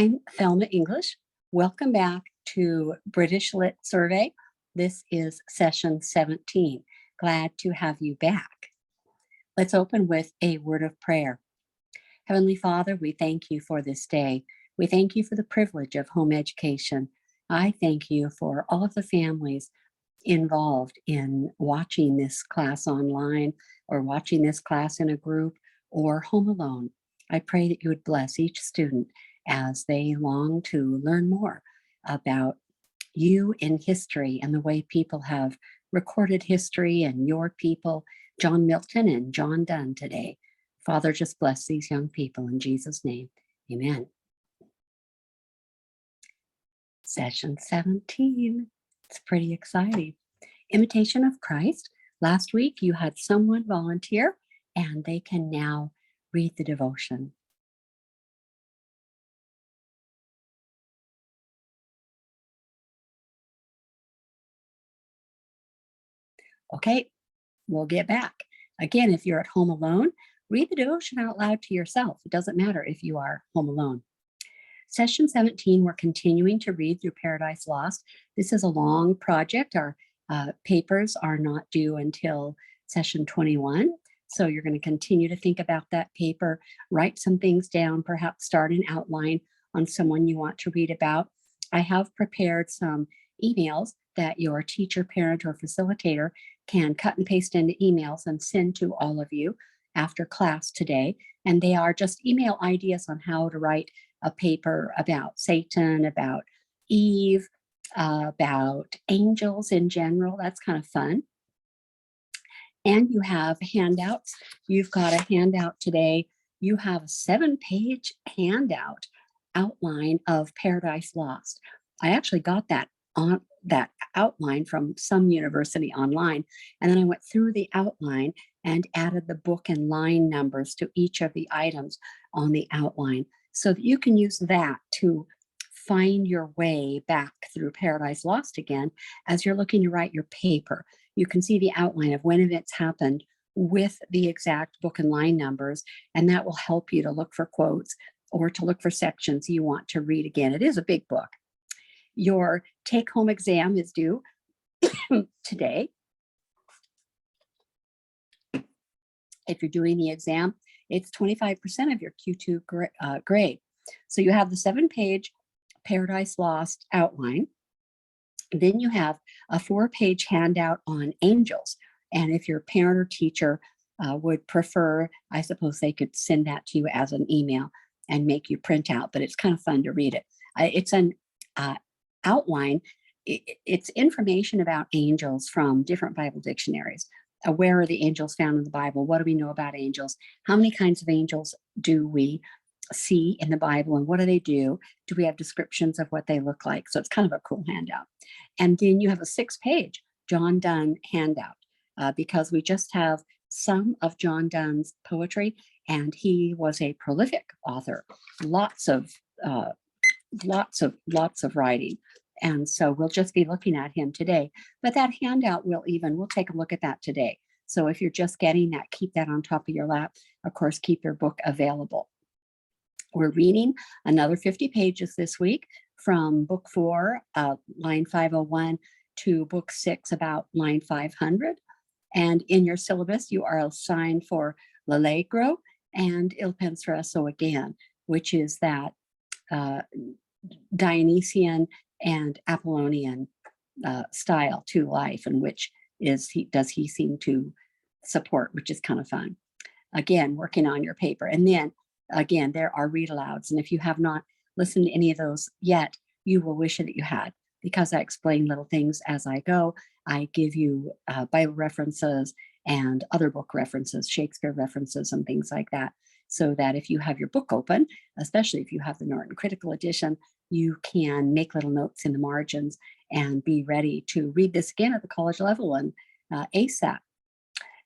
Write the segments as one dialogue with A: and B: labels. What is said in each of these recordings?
A: I'm Thelma English. Welcome back to British Lit Survey. This is session 17. Glad to have you back. Let's open with a word of prayer. Heavenly Father, we thank you for this day. We thank you for the privilege of home education. I thank you for all of the families involved in watching this class online or watching this class in a group or home alone. I pray that you would bless each student as they long to learn more about you in history and the way people have recorded history and your people, John Milton and John Donne today. Father, just bless these young people in Jesus' name. Amen. Session 17. It's pretty exciting. Imitation of Christ. Last week you had someone volunteer and they can now read the devotion. Okay, we'll get back. Again, if you're at home alone, read the devotion out loud to yourself. It doesn't matter if you are home alone. Session 17, we're continuing to read through Paradise Lost. This is a long project. Our papers are not due until session 21. So you're going to continue to think about that paper, write some things down, perhaps start an outline on someone you want to read about. I have prepared some emails that your teacher, parent, or facilitator can cut and paste into emails and send to all of you after class today. And they are just email ideas on how to write a paper about Satan, about Eve, about angels in general. That's kind of fun. And you have handouts. You've got a handout today. You have a 7-page handout outline of Paradise Lost. I actually got that outline from some university online. And then I went through the outline and added the book and line numbers to each of the items on the outline so that you can use that to find your way back through Paradise Lost again as you're looking to write your paper. You can see the outline of when events happened with the exact book and line numbers, and that will help you to look for quotes or to look for sections you want to read again. It is a big book. Your take-home exam is due today. If you're doing the exam, it's 25% of your Q2 grade. So you have the 7-page Paradise Lost outline. Then you have a 4-page handout on angels. And if your parent or teacher would prefer, I suppose they could send that to you as an email and make you print out, but it's kind of fun to read it. It's an outline. It's information about angels from different Bible dictionaries. Where are the angels found in the Bible? What do we know about angels? How many kinds of angels do we see in the Bible, and what do they do? Do we have descriptions of what they look like? So it's kind of a cool handout. And then you have a 6-page John Donne handout because we just have some of John Donne's poetry, and he was a prolific author. Lots of writing. And so we'll just be looking at him today. But that handout we'll take a look at that today. So if you're just getting that, keep that on top of your lap. Of course, keep your book available. We're reading another 50 pages this week from book 4, line 501, to book 6, about line 500. And in your syllabus, you are assigned for L'Allegro and Il Penseresso again, which is that Dionysian and Apollonian style to life, and which does he seem to support, which is kind of fun. Again, working on your paper. And then again, there are read alouds. And if you have not listened to any of those yet, you will wish that you had, because I explain little things as I go. I give you Bible references and other book references, Shakespeare references and things like that, so that if you have your book open, especially if you have the Norton Critical Edition, you can make little notes in the margins and be ready to read this again at the college level and ASAP.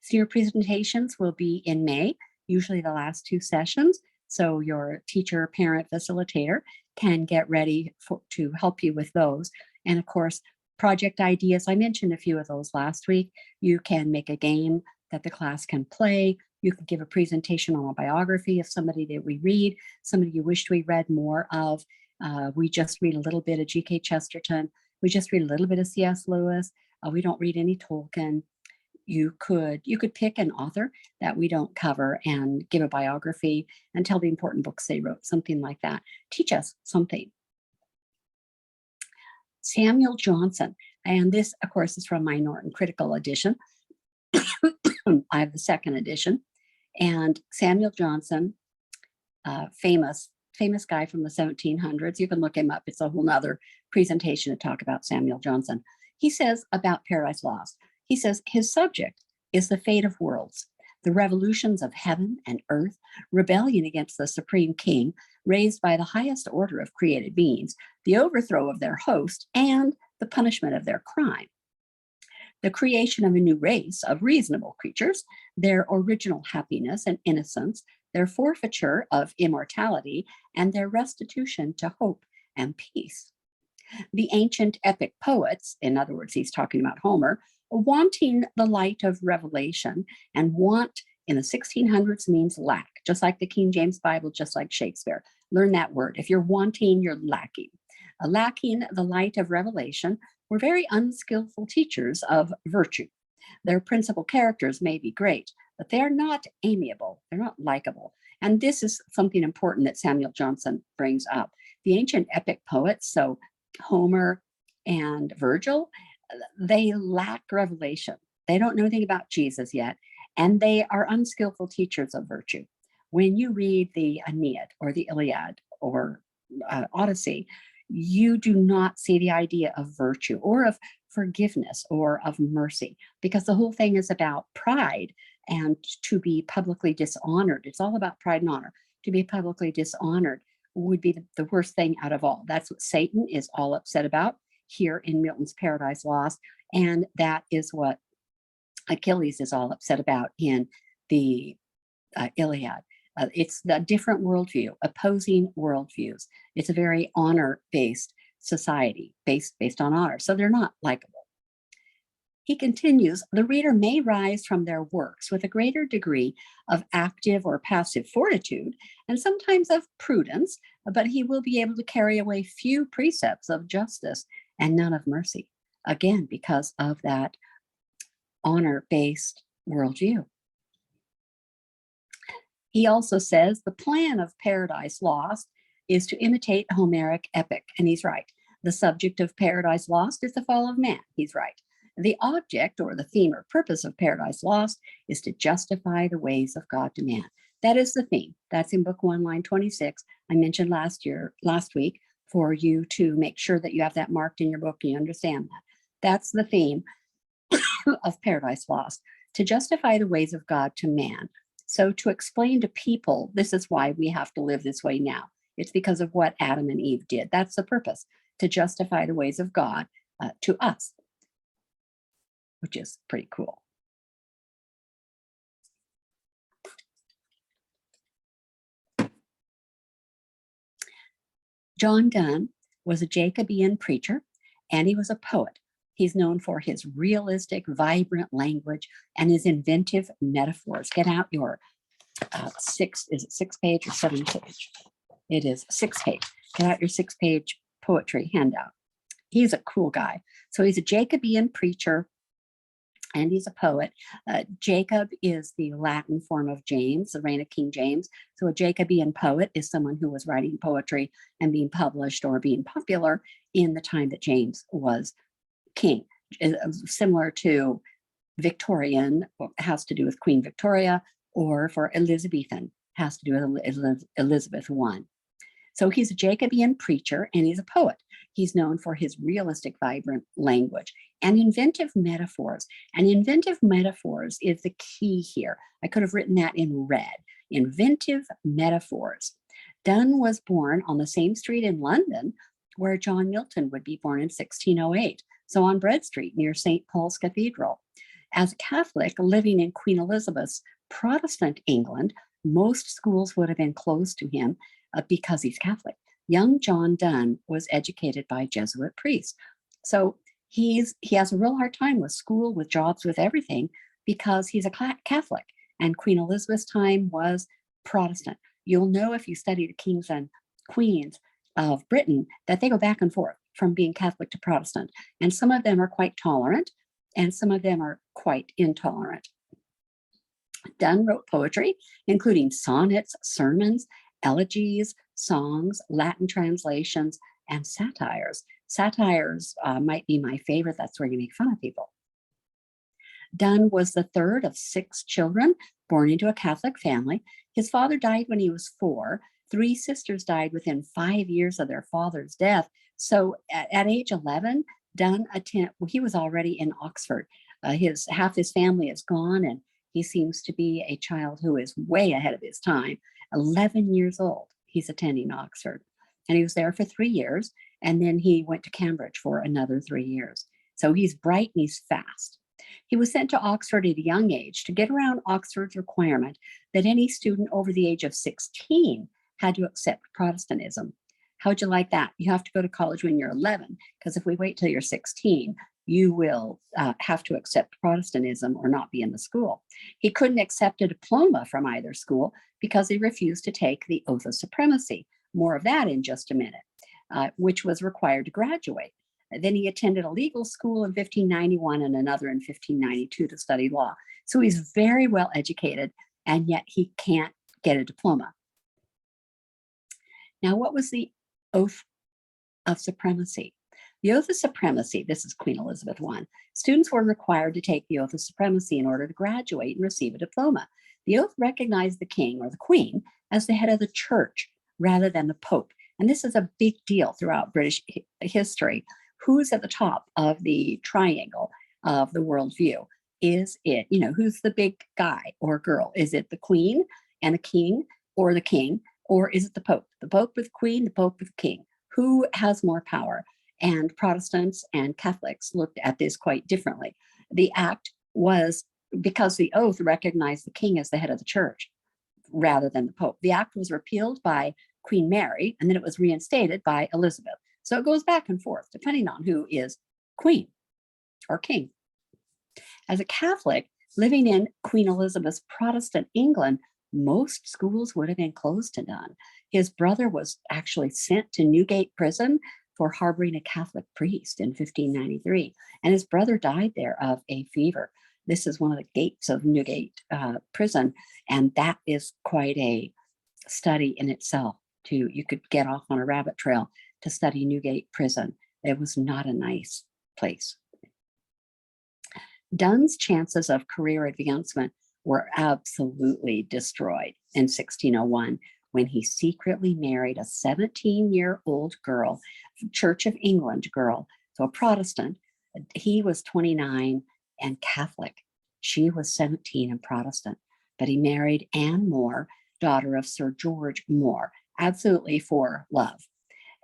A: So your presentations will be in May, usually the last 2 sessions. So your teacher, parent, facilitator can get ready to help you with those. And of course, project ideas, I mentioned a few of those last week. You can make a game that the class can play. You can give a presentation on a biography of somebody that we read, somebody you wished we read more of. We just read a little bit of G.K. Chesterton. We just read a little bit of C.S. Lewis. We don't read any Tolkien. You could pick an author that we don't cover and give a biography and tell the important books they wrote, something like that. Teach us something. Samuel Johnson, and this, of course, is from my Norton Critical Edition. I have the second edition. And Samuel Johnson, famous guy from the 1700s. You can look him up. It's a whole nother presentation to talk about Samuel Johnson. He says about Paradise Lost, he says his subject is the fate of worlds, the revolutions of heaven and earth, rebellion against the supreme king, raised by the highest order of created beings, the overthrow of their host, and the punishment of their crime. The creation of a new race of reasonable creatures, their original happiness and innocence, their forfeiture of immortality, and their restitution to hope and peace. The ancient epic poets, in other words, he's talking about Homer, wanting the light of revelation, and want in the 1600s means lack, just like the King James Bible, just like Shakespeare. Learn that word. If you're wanting, you're lacking. Lacking the light of revelation were very unskillful teachers of virtue. Their principal characters may be great, but they're not amiable. They're not likable. And this is something important that Samuel Johnson brings up. The ancient epic poets, so Homer and Virgil, they lack revelation. They don't know anything about Jesus yet, and they are unskillful teachers of virtue. When you read the Aeneid or the Iliad or Odyssey, you do not see the idea of virtue or of forgiveness or of mercy, because the whole thing is about pride and to be publicly dishonored. It's all about pride and honor. To be publicly dishonored would be the worst thing out of all. That's what Satan is all upset about here in Milton's Paradise Lost. And that is what Achilles is all upset about in the Iliad. It's the different worldview, opposing worldviews. It's a very honor-based society, based on honor. So they're not likable. He continues, the reader may rise from their works with a greater degree of active or passive fortitude, and sometimes of prudence, but he will be able to carry away few precepts of justice and none of mercy. Again, because of that honor-based worldview. He also says the plan of Paradise Lost is to imitate Homeric epic, and he's right. The subject of Paradise Lost is the fall of man. He's right. The object or the theme or purpose of Paradise Lost is to justify the ways of God to man. That is the theme. That's in book 1, line 26. I mentioned last week for you to make sure that you have that marked in your book and you understand that. That's the theme of Paradise Lost, to justify the ways of God to man. So to explain to people, this is why we have to live this way now. It's because of what Adam and Eve did. That's the purpose, to justify the ways of God to us, which is pretty cool. John Donne was a Jacobean preacher, and he was a poet. He's known for his realistic, vibrant language and his inventive metaphors. Get out your six page or 7 page? It is 6 page. Get out your 6 page poetry handout. He's a cool guy. So he's a Jacobean preacher, and he's a poet. Jacob is the Latin form of James, the reign of King James. So a Jacobean poet is someone who was writing poetry and being published or being popular in the time that James was king. Similar to Victorian, has to do with Queen Victoria, or for Elizabethan, has to do with Elizabeth I. So he's a Jacobean preacher, and he's a poet. He's known for his realistic, vibrant language and inventive metaphors. And inventive metaphors is the key here. I could have written that in red. Inventive metaphors. Donne was born on the same street in London where John Milton would be born in 1608. So on Bread Street near St. Paul's Cathedral. As a Catholic living in Queen Elizabeth's Protestant England, most schools would have been closed to him because he's Catholic. Young John Donne was educated by Jesuit priests. So he has a real hard time with school, with jobs, with everything, because he's a Catholic. And Queen Elizabeth's time was Protestant. You'll know if you study the kings and queens of Britain that they go back and forth from being Catholic to Protestant. And some of them are quite tolerant, and some of them are quite intolerant. Donne wrote poetry, including sonnets, sermons, elegies, songs, Latin translations, and satires. Satires might be my favorite. That's where you make fun of people. Donne was the third of 6 children born into a Catholic family. His father died when he was 4. 3 sisters died within 5 years of their father's death. So at age 11, Donne he was already in Oxford. Half his family is gone, and he seems to be a child who is way ahead of his time. 11 years old, he's attending Oxford. And he was there for 3 years, and then he went to Cambridge for another 3 years. So he's bright and he's fast. He was sent to Oxford at a young age to get around Oxford's requirement that any student over the age of 16 had to accept Protestantism. How'd you like that? You have to go to college when you're 11, because if we wait till you're 16, you will have to accept Protestantism or not be in the school. He couldn't accept a diploma from either school because he refused to take the oath of supremacy. More of that in just a minute, which was required to graduate. Then he attended a legal school in 1591 and another in 1592 to study law. So he's very well educated, and yet he can't get a diploma. Now, what was the oath of supremacy? The oath of supremacy, this is Queen Elizabeth I. Students were required to take the oath of supremacy in order to graduate and receive a diploma. The oath recognized the king or the queen as the head of the church rather than the pope. And this is a big deal throughout British history. Who's at the top of the triangle of the worldview? Is it, who's the big guy or girl? Is it the queen and the king, or the king, or is it the pope? The pope with queen, the pope with king. Who has more power? And Protestants and Catholics looked at this quite differently. The act was, because the oath recognized the king as the head of the church rather than the pope. The act was repealed by Queen Mary, and then it was reinstated by Elizabeth. So it goes back and forth, depending on who is queen or king. As a Catholic living in Queen Elizabeth's Protestant England, most schools would have been closed to Donne. His brother was actually sent to Newgate prison for harboring a Catholic priest in 1593, and his brother died there of a fever. This is one of the gates of Newgate prison, and that is quite a study in itself. You could get off on a rabbit trail to study Newgate prison. It was not a nice place. Donne's chances of career advancement were absolutely destroyed in 1601 when he secretly married a 17-year-old girl, Church of England girl, so a Protestant. He was 29 and Catholic. She was 17 and Protestant. But he married Anne More, daughter of Sir George More, absolutely for love.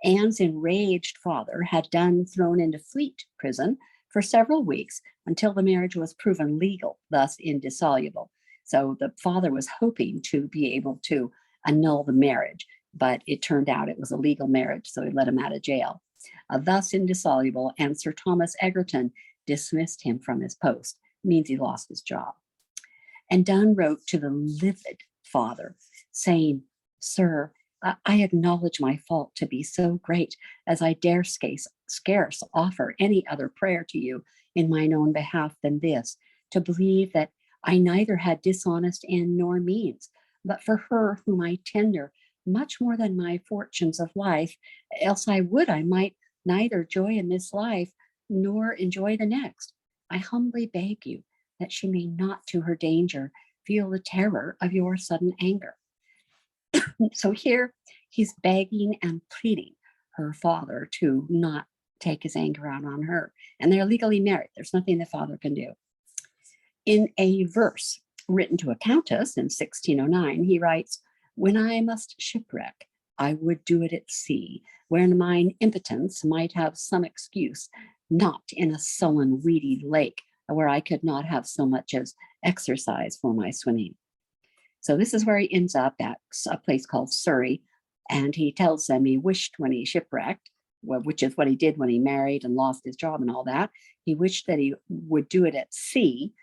A: Anne's enraged father had Donne thrown into Fleet prison for several weeks until the marriage was proven legal, thus indissoluble. So the father was hoping to be able to annul the marriage, but it turned out it was a legal marriage, so he let him out of jail. Thus indissoluble, and Sir Thomas Egerton dismissed him from his post. It means he lost his job. And Donne wrote to the livid father, saying, "Sir, I acknowledge my fault to be so great as I dare scarce offer any other prayer to you in mine own behalf than this, to believe that I neither had dishonest end nor means, but for her whom I tender much more than my fortunes of life, else I might neither joy in this life nor enjoy the next. I humbly beg you that she may not to her danger feel the terror of your sudden anger." So here he's begging and pleading her father to not take his anger out on her. And they're legally married. There's nothing the father can do. In a verse written to a countess in 1609, he writes, "When I must shipwreck, I would do it at sea, wherein mine impotence might have some excuse, not in a sullen, weedy lake, where I could not have so much as exercise for my swimming." So this is where he ends up at a place called Surrey. And he tells them he wished when he shipwrecked, which is what he did when he married and lost his job and all that. He wished that he would do it at sea,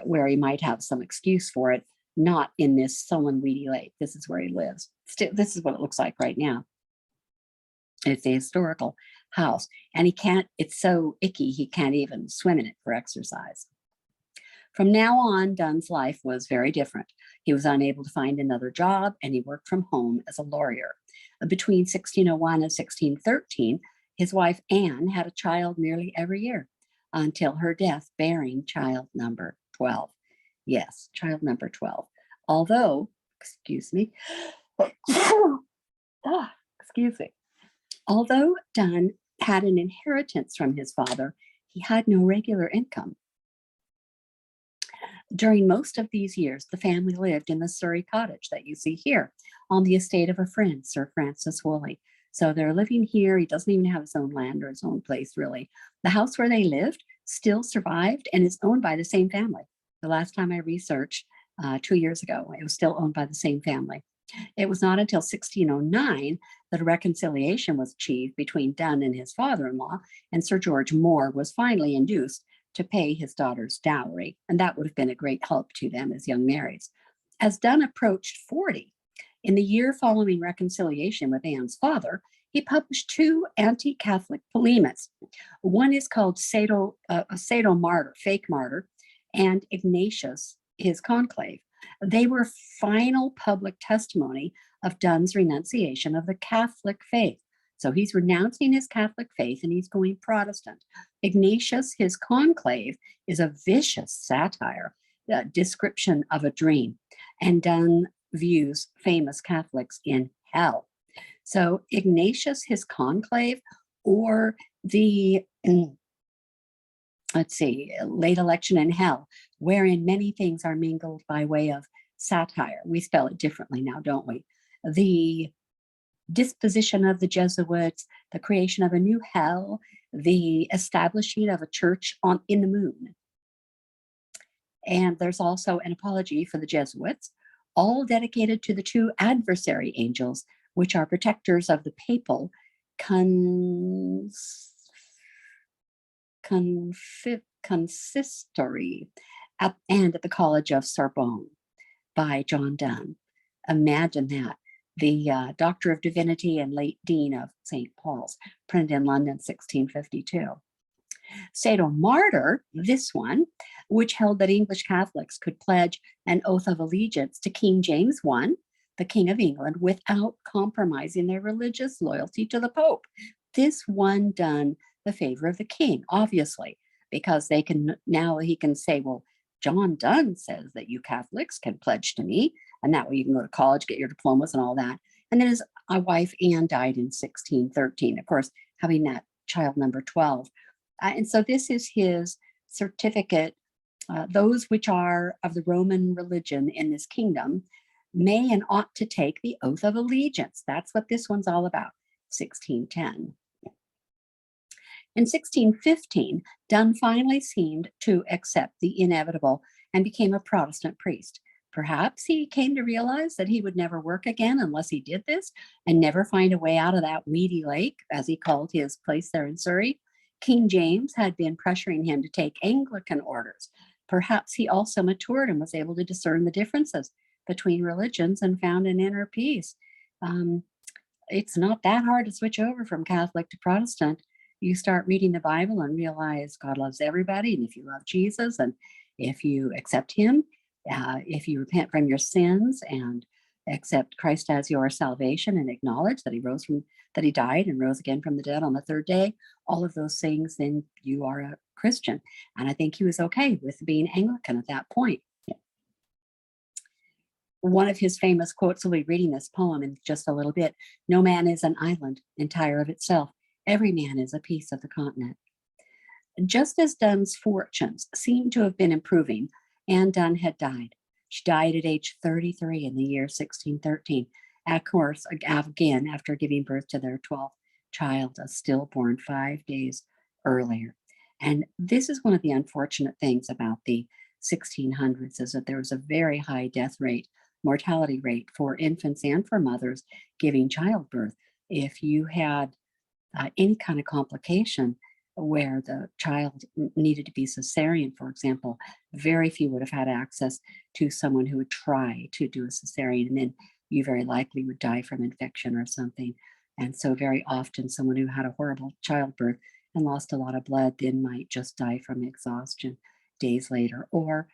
A: where he might have some excuse for it, not in this sullen, weedy lake. This is where he lives. This is what it looks like right now. It's a historical house, and it's so icky, he can't even swim in it for exercise. From now on, Donne's life was very different. He was unable to find another job, and he worked from home as a lawyer. Between 1601 and 1613, his wife Anne had a child nearly every year until her death, bearing child number 12. Yes, child number 12. Although, excuse me, excuse me. Although Donne had an inheritance from his father, he had no regular income. During most of these years, the family lived in the Surrey cottage that you see here on the estate of a friend, Sir Francis Woolley. So they're living here. He doesn't even have his own land or his own place, really. The house where they lived still survived and is owned by the same family. The last time I researched 2 years ago, it was still owned by the same family. It was not until 1609 that a reconciliation was achieved between Donne and his father-in-law, and Sir George More was finally induced to pay his daughter's dowry, and that would have been a great help to them as young marrieds. As Donne approached 40, in the year following reconciliation with Anne's father, he published 2 anti-Catholic polemics. One is called Sado Martyr, Fake Martyr, and Ignatius, his conclave. They were final public testimony of Donne's renunciation of the Catholic faith. So he's renouncing his Catholic faith and he's going Protestant. Ignatius, his conclave, is a vicious satire, a description of a dream. And Donne views famous Catholics in hell. So Ignatius, his conclave, or the, late election in hell, wherein many things are mingled by way of satire. We spell it differently now, don't we? The disposition of the Jesuits, the creation of a new hell, the establishing of a church in the moon. And there's also an apology for the Jesuits, all dedicated to the 2 adversary angels, which are protectors of the papal consistory and at the College of Sorbonne by John Donne. Imagine that. The Doctor of Divinity and late Dean of St. Paul's, printed in London, 1652. Sado Martyr, this one, which held that English Catholics could pledge an oath of allegiance to King James I, the King of England, without compromising their religious loyalty to the Pope. This won Donne the favor of the king, obviously, because he can say, well, John Donne says that you Catholics can pledge to me, and that way you can go to college, get your diplomas and all that. And then his wife Anne died in 1613, of course, having that child number 12. And so this is his certificate. Those which are of the Roman religion in this kingdom may and ought to take the oath of allegiance. That's what this one's all about, 1610. In 1615, Donne finally seemed to accept the inevitable and became a Protestant priest. Perhaps he came to realize that he would never work again unless he did this and never find a way out of that weedy lake, as he called his place there in Surrey. King James had been pressuring him to take Anglican orders. Perhaps he also matured and was able to discern the differences between religions and found an inner peace. It's not that hard to switch over from Catholic to Protestant. You start reading the Bible and realize God loves everybody. And if you love Jesus and if you accept him, if you repent from your sins and accept Christ as your salvation and acknowledge that he died and rose again from the dead on the 3rd day, all of those things, then you are a Christian. And I think he was okay with being Anglican at that point. One of his famous quotes, we'll be reading this poem in just a little bit. No man is an island entire of itself. Every man is a piece of the continent. Just as Donne's fortunes seemed to have been improving, Anne Donne had died. She died at age 33 in the year 1613. Of course, again, after giving birth to their 12th child, a stillborn 5 days earlier. And this is one of the unfortunate things about the 1600s, is that there was a very high death rate, mortality rate for infants and for mothers giving childbirth. If you had any kind of complication where the child needed to be cesarean, for example, very few would have had access to someone who would try to do a cesarean, and then you very likely would die from infection or something. And so very often someone who had a horrible childbirth and lost a lot of blood then might just die from exhaustion days later, or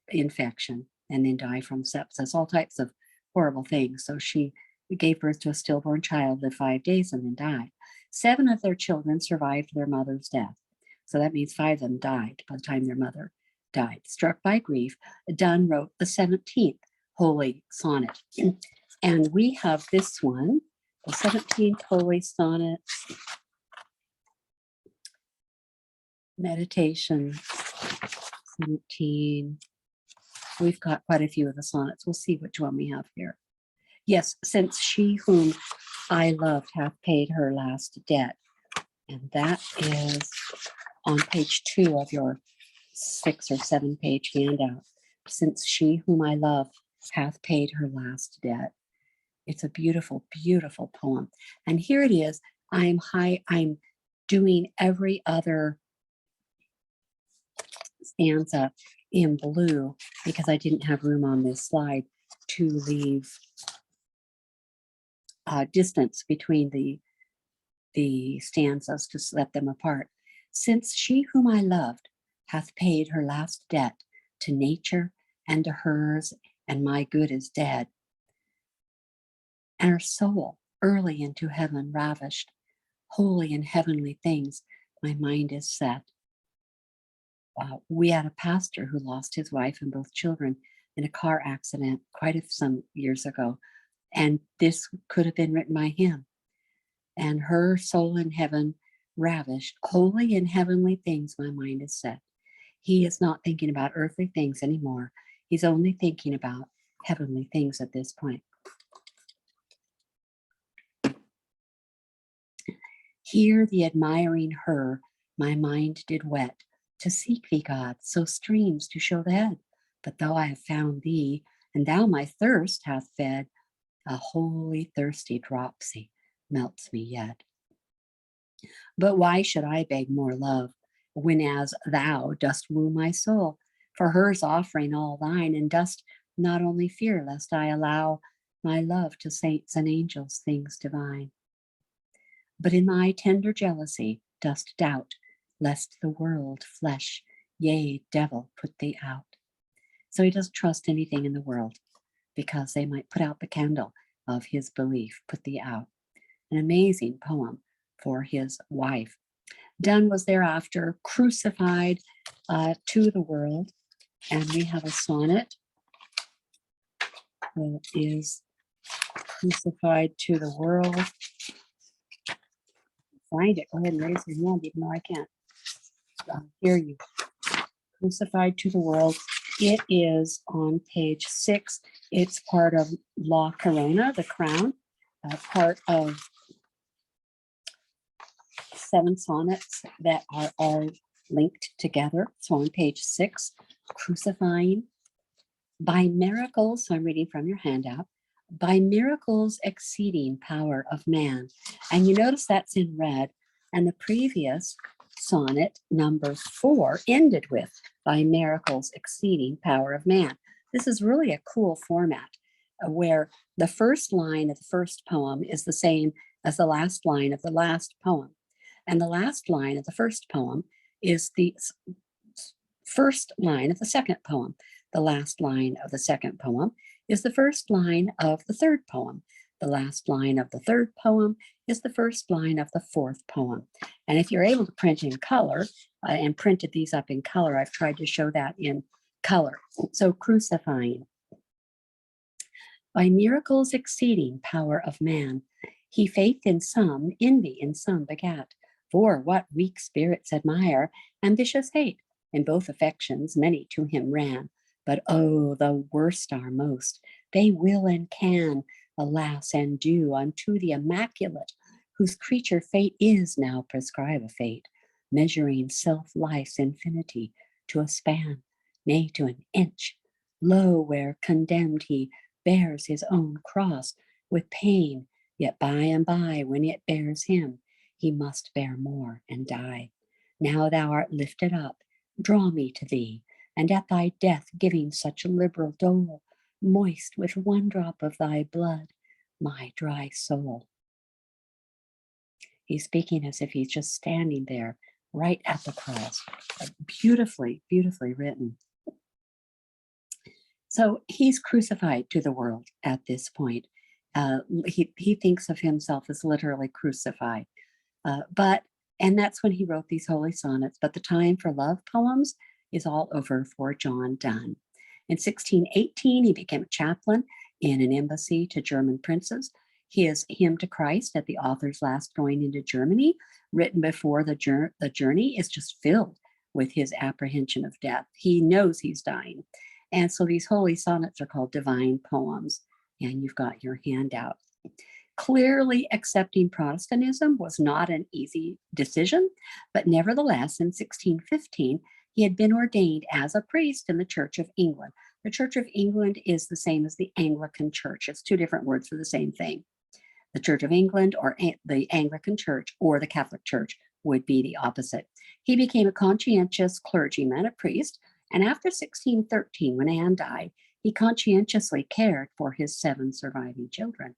A: infection, and then die from sepsis, all types of horrible things. So she gave birth to a stillborn child, lived 5 days, and then died. 7 of their children survived their mother's death. So that means 5 of them died by the time their mother died. Struck by grief, Donne wrote the 17th holy sonnet. And we have this one, the 17th holy sonnet, meditation, 17. We've got quite a few of the sonnets. We'll see which one we have here. Yes, since she whom I loved hath paid her last debt. And that is on page 2 of your 6 or 7 page handout. Since she whom I love hath paid her last debt. It's a beautiful, beautiful poem. And here it is. I'm doing every other stanza in blue because I didn't have room on this slide to leave distance between the stanzas to set them apart. Since she whom I loved hath paid her last debt to nature and to hers, and my good is dead. And her soul early into heaven ravished, holy in heavenly things, my mind is set. We had a pastor who lost his wife and both children in a car accident some years ago, and this could have been written by him. And her soul in heaven ravished, holy in heavenly things, my mind is set. He is not thinking about earthly things anymore. He's only thinking about heavenly things at this point. Here the admiring her, my mind did wet, to seek thee, God, so streams to show the head. But though I have found thee, and thou my thirst hath fed, a holy thirsty dropsy melts me yet. But why should I beg more love, when as thou dost woo my soul? For hers offering all thine, and dost not only fear lest I allow my love to saints and angels things divine, but in thy tender jealousy dost doubt, lest the world, flesh, yea, devil put thee out. So he doesn't trust anything in the world because they might put out the candle of his belief, put thee out. An amazing poem for his wife. Donne was thereafter crucified to the world, and we have a sonnet that is crucified to the world. Find it. Go ahead and raise your hand, even though I can't hear you. Crucified to the world. It is on page 6. It's part of La Corona, the crown, part of 7 sonnets that are all linked together. So on page 6, crucifying. By miracles, so I'm reading from your handout, by miracles exceeding power of man. And you notice that's in red. And the previous sonnet, number 4, ended with by miracles exceeding power of man. This is really a cool format where the first line of the first poem is the same as the last line of the last poem. And the last line of the first poem is the first line of the second poem. The last line of the second poem is the first line of the third poem. The last line of the third poem is the first line of the fourth poem. And if you're able to print in color, and printed these up in color, I've tried to show that in color. So crucifying. By miracles exceeding power of man, he faith in some, envy in some begat. For what weak spirits admire, ambitious hate, in both affections many to him ran. But oh, the worst are most, they will and can, alas, and do unto the immaculate, whose creature fate is now prescribe a fate, measuring self-life's infinity to a span, nay, to an inch. Lo, where condemned he bears his own cross with pain, yet by and by, when it bears him, he must bear more and die. Now thou art lifted up, draw me to thee, and at thy death giving such liberal dole, moist with one drop of thy blood, my dry soul. He's speaking as if he's just standing there right at the cross. Beautifully, beautifully written. So he's crucified to the world at this point. He thinks of himself as literally crucified. But and that's when he wrote these holy sonnets. But the time for love poems is all over for John Donne. In 1618, he became a chaplain in an embassy to German princes. His hymn to Christ at the author's last going into Germany, written before the journey, is just filled with his apprehension of death. He knows he's dying. And so these holy sonnets are called divine poems. And you've got your handout. Clearly accepting Protestantism was not an easy decision, but nevertheless, in 1615, he had been ordained as a priest in the Church of England. The Church of England is the same as the Anglican Church. It's two different words for the same thing. The Church of England, or the Anglican Church, or the Catholic Church would be the opposite. He became a conscientious clergyman, a priest, and after 1613, when Anne died, he conscientiously cared for his 7 surviving children.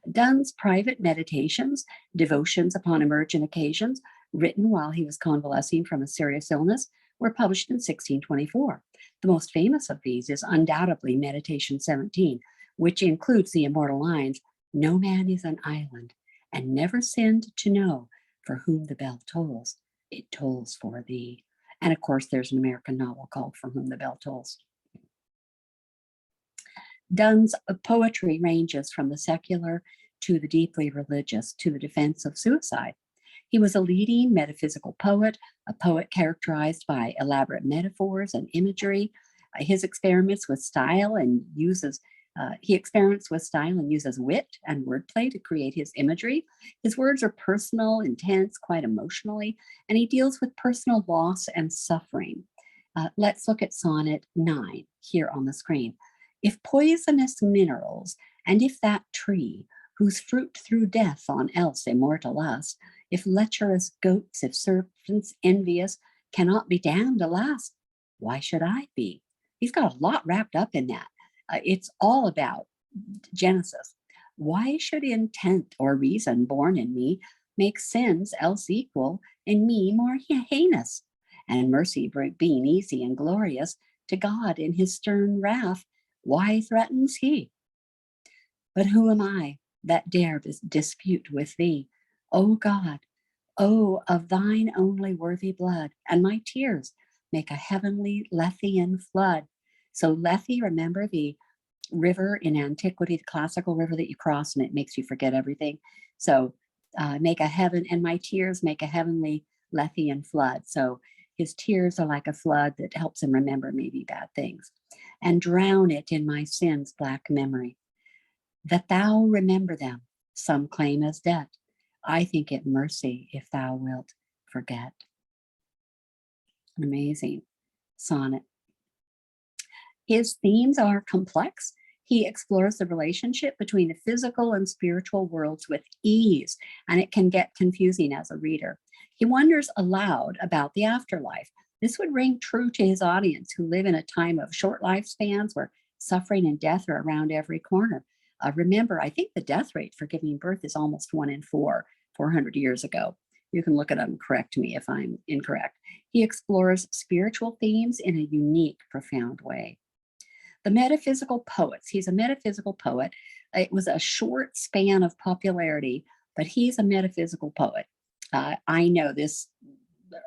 A: Donne's private meditations, devotions upon emergent occasions, written while he was convalescing from a serious illness, were published in 1624. The most famous of these is undoubtedly Meditation 17, which includes the immortal lines, "No man is an island, and never sinned to know, for whom the bell tolls, it tolls for thee." And of course, there's an American novel called "For Whom the Bell Tolls." Donne's poetry ranges from the secular to the deeply religious to the defense of suicide. He was a leading metaphysical poet, a poet characterized by elaborate metaphors and imagery. His experiments with style and uses he experiments with style and uses wit and wordplay to create his imagery. His words are personal, intense, quite emotionally, and he deals with personal loss and suffering. Let's look at Sonnet 9 here on the screen. If poisonous minerals, and if that tree, whose fruit through death on else immortal us, if lecherous goats, if serpents envious, cannot be damned, alas, why should I be? He's got a lot wrapped up in that. It's all about Genesis. Why should intent or reason born in me make sins else equal in me more heinous? And mercy being easy and glorious to God in his stern wrath, why threatens he? But who am I that dare dispute with thee? O God, O of thine only worthy blood, and my tears make a heavenly Lethean flood. So Lethe, remember the river in antiquity, the classical river that you cross and it makes you forget everything. So make a heaven, and my tears make a heavenly Lethean flood. So his tears are like a flood that helps him remember maybe bad things. And drown it in my sin's black memory. That thou remember them, some claim as debt. I think it mercy if thou wilt forget. An amazing sonnet. His themes are complex. He explores the relationship between the physical and spiritual worlds with ease, and it can get confusing as a reader. He wonders aloud about the afterlife. This would ring true to his audience who live in a time of short lifespans where suffering and death are around every corner. Remember, I think the death rate for giving birth is almost 1 in 4, 400 years ago. You can look it up and correct me if I'm incorrect. He explores spiritual themes in a unique, profound way. The metaphysical poets. He's a metaphysical poet. It was a short span of popularity, but he's a metaphysical poet. I know this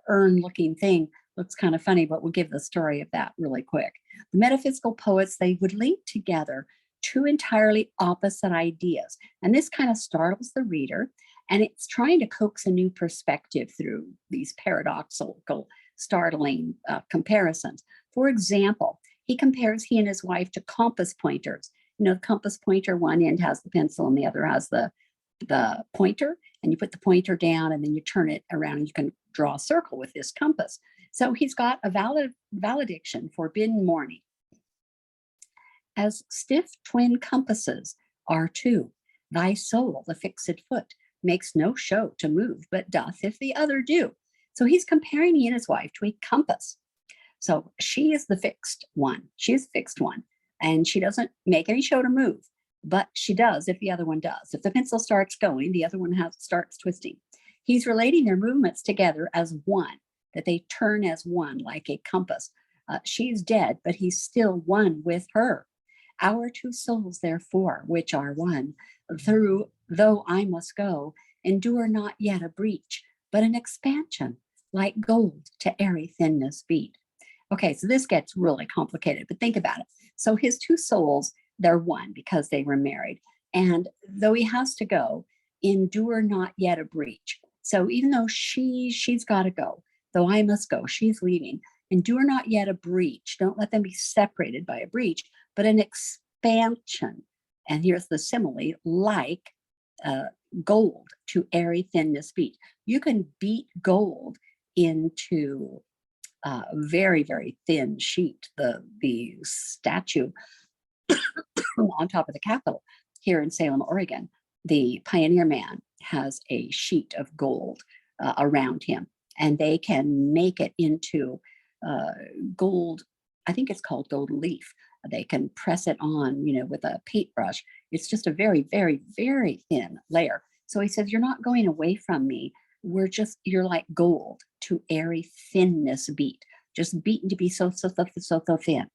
A: urn-looking thing looks kind of funny, but we'll give the story of that really quick. The metaphysical poets, they would link together 2 entirely opposite ideas. And this kind of startles the reader, and it's trying to coax a new perspective through these paradoxical, startling comparisons. For example, he and his wife to compass pointers. You know, the compass pointer, one end has the pencil and the other has the pointer, and you put the pointer down and then you turn it around and you can draw a circle with this compass. So he's got a valediction, forbidden mourning. As stiff twin compasses are two, thy soul, the fixed foot, makes no show to move, but doth if the other do. So he's comparing he and his wife to a compass. So she is the fixed one. She is the fixed one, and she doesn't make any show to move, but she does if the other one does. If the pencil starts going, the other one starts twisting. He's relating their movements together as one, that they turn as one, like a compass. She's dead, but he's still one with her. Our two souls, therefore, which are one, through though I must go, endure not yet a breach, but an expansion, like gold to airy thinness beat. Okay, so this gets really complicated, but think about it. So his two souls, they're one because they were married. And though he has to go, endure not yet a breach. So even though she's got to go, though I must go, she's leaving, endure not yet a breach. Don't let them be separated by a breach, but an expansion. And here's the simile, like gold to airy thinness beat. You can beat gold into a very, very thin sheet. The statue on top of the Capitol here in Salem, Oregon, the pioneer man has a sheet of gold around him, and they can make it into gold. I think it's called gold leaf. They can press it on, with a paintbrush. It's just a very, very, very thin layer. So he says, you're not going away from me. You're like gold to airy thinness beat, just beaten to be so thin.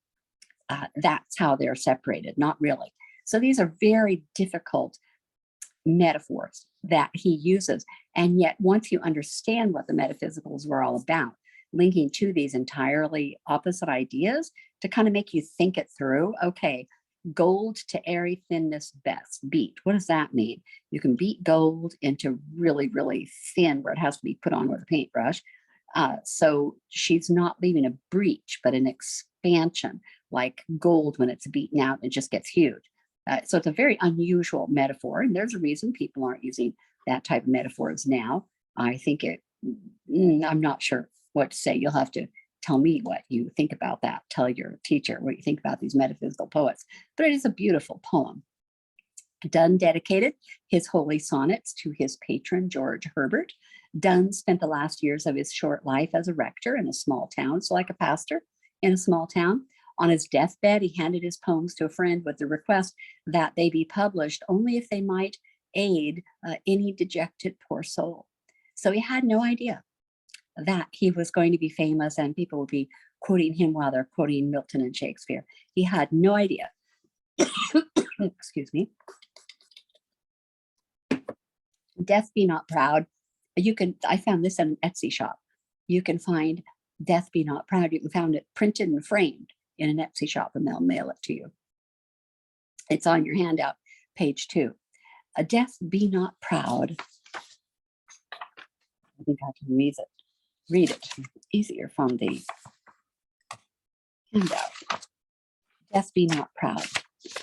A: That's how they're separated, not really. So these are very difficult metaphors that he uses. And yet, once you understand what the metaphysicals were all about, linking to these entirely opposite ideas to kind of make you think it through. Okay, gold to airy thinness beat. What does that mean? You can beat gold into really, really thin where it has to be put on with a paintbrush. So she's not leaving a breach, but an expansion, like gold when it's beaten out, it just gets huge. So it's a very unusual metaphor, and there's a reason people aren't using that type of metaphors now. I think I'm not sure what to say. You'll have to tell me what you think about that. Tell your teacher what you think about these metaphysical poets. But it is a beautiful poem. Donne dedicated his holy sonnets to his patron, George Herbert. Donne spent the last years of his short life as a rector in a small town, so like a pastor in a small town. On his deathbed, he handed his poems to a friend with the request that they be published only if they might aid any dejected poor soul. So he had no idea that he was going to be famous and people would be quoting him while they're quoting Milton and Shakespeare. He had no idea. Excuse me. Death Be Not Proud. I found this in an Etsy shop. You can find Death Be Not Proud. You can find it printed and framed in an Etsy shop, and they'll mail it to you. It's on your handout, page 2. A Death Be Not Proud. I think I can read it easier from the handout. Death Be Not Proud.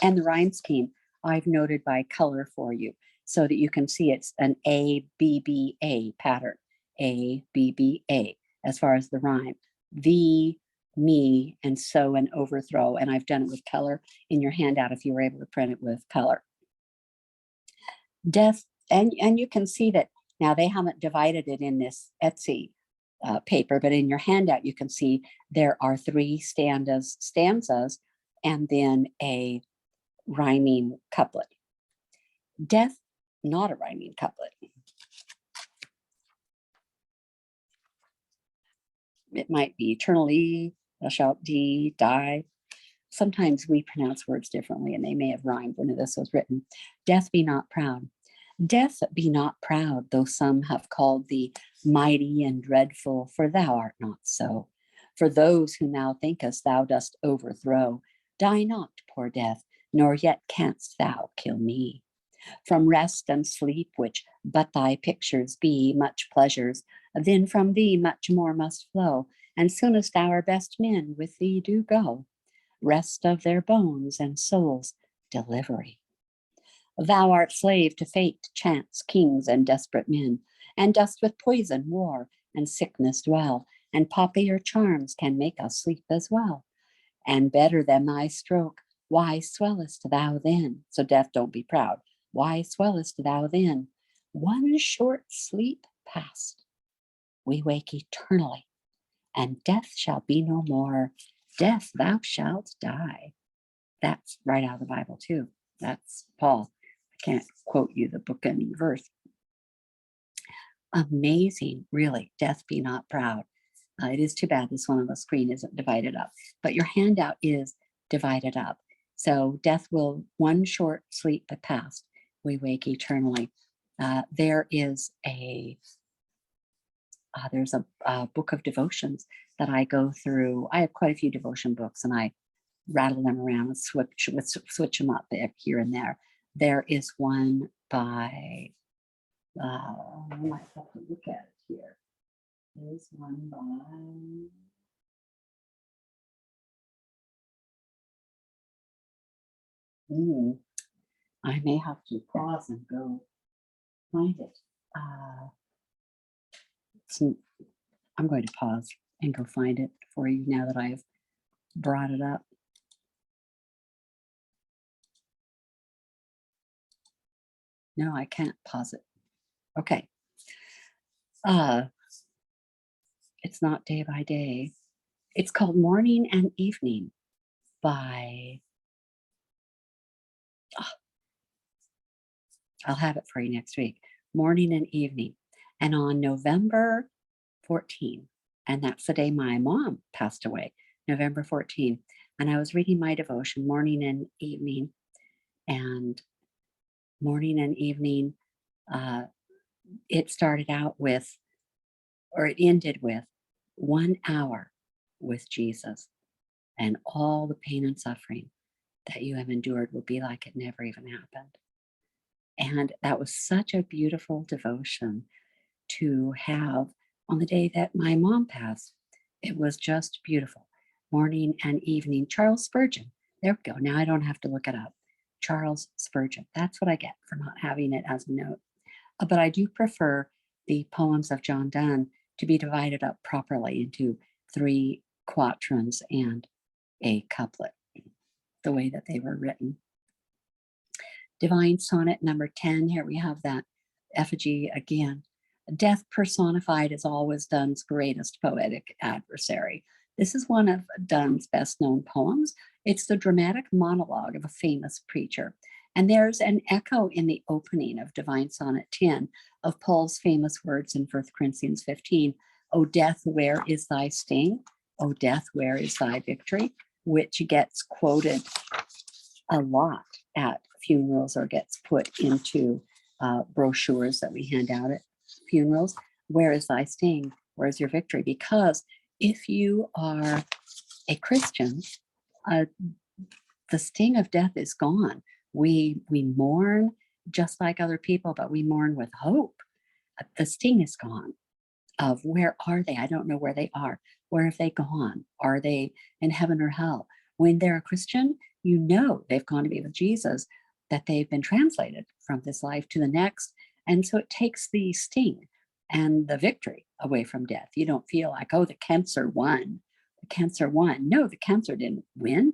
A: And the rhyme scheme I've noted by color for you so that you can see it's an ABBA pattern. ABBA as far as the rhyme. The, me, and so, and overthrow. And I've done it with color in your handout if you were able to print it with color. Death, and you can see that now they haven't divided it in this Etsy paper, but in your handout you can see there are 3 stanzas and then a rhyming couplet. Death, not a rhyming couplet. It might be eternally, thou shalt die. Sometimes we pronounce words differently and they may have rhymed when this was written. Death be not proud. Death be not proud, though some have called thee mighty and dreadful, for thou art not so. For those whom thou thinkest thou dost overthrow, die not, poor death, nor yet canst thou kill me. From rest and sleep, which but thy pictures be, much pleasures, then from thee much more must flow, and soonest our best men with thee do go. Rest of their bones and souls' delivery. Thou art slave to fate, chance, kings, and desperate men, and dost with poison, war, and sickness dwell, and popular charms can make us sleep as well. And better than thy stroke, why swellest thou then? So death, don't be proud. Why swellest thou then? One short sleep past, we wake eternally, and death shall be no more. Death, thou shalt die. That's right out of the Bible too. That's Paul. I can't quote you the book and verse. Amazing, really. Death be not proud. It is too bad this one on the screen isn't divided up, but your handout is divided up. So death will one short sleep but past, we wake eternally. There is there's a book of devotions that I go through. I have quite a few devotion books, and I rattle them around and switch them up here and there. There is one by I might have to look at it here. There's one by I may have to pause and go find it. I'm going to pause and go find it for you now that I've brought it up. No, I can't pause it. Okay. It's not day by day. It's called Morning and Evening by, I'll have it for you next week. Morning and Evening. And on November 14, and that's the day my mom passed away, November 14. And I was reading my devotion, Morning and Evening, and Morning and Evening, it started out with, or it ended with, 1 hour with Jesus, and all the pain and suffering that you have endured will be like it never even happened. And that was such a beautiful devotion to have on the day that my mom passed. It was just beautiful. Morning and Evening. Charles Spurgeon. There we go. Now I don't have to look it up. Charles Spurgeon. That's what I get for not having it as a note. But I do prefer the poems of John Donne to be divided up properly into 3 quatrains and a couplet, the way that they were written. Divine Sonnet number 10. Here we have that effigy again. Death personified is always Donne's greatest poetic adversary. This is one of Donne's best known poems. It's the dramatic monologue of a famous preacher. And there's an echo in the opening of Divine Sonnet 10 of Paul's famous words in 1 Corinthians 15, O death, where is thy sting? O death, where is thy victory? Which gets quoted a lot at funerals or gets put into brochures that we hand out at funerals. Where is thy sting? Where is your victory? Because if you are a Christian, the sting of death is gone. We mourn just like other people, but we mourn with hope. The sting is gone of where are they? I don't know where they are. Where have they gone? Are they in heaven or hell? When they're a Christian, you know they've gone to be with Jesus, that they've been translated from this life to the next. And so it takes the sting and the victory away from death. You don't feel like, oh, the cancer won. The cancer won. No, the cancer didn't win.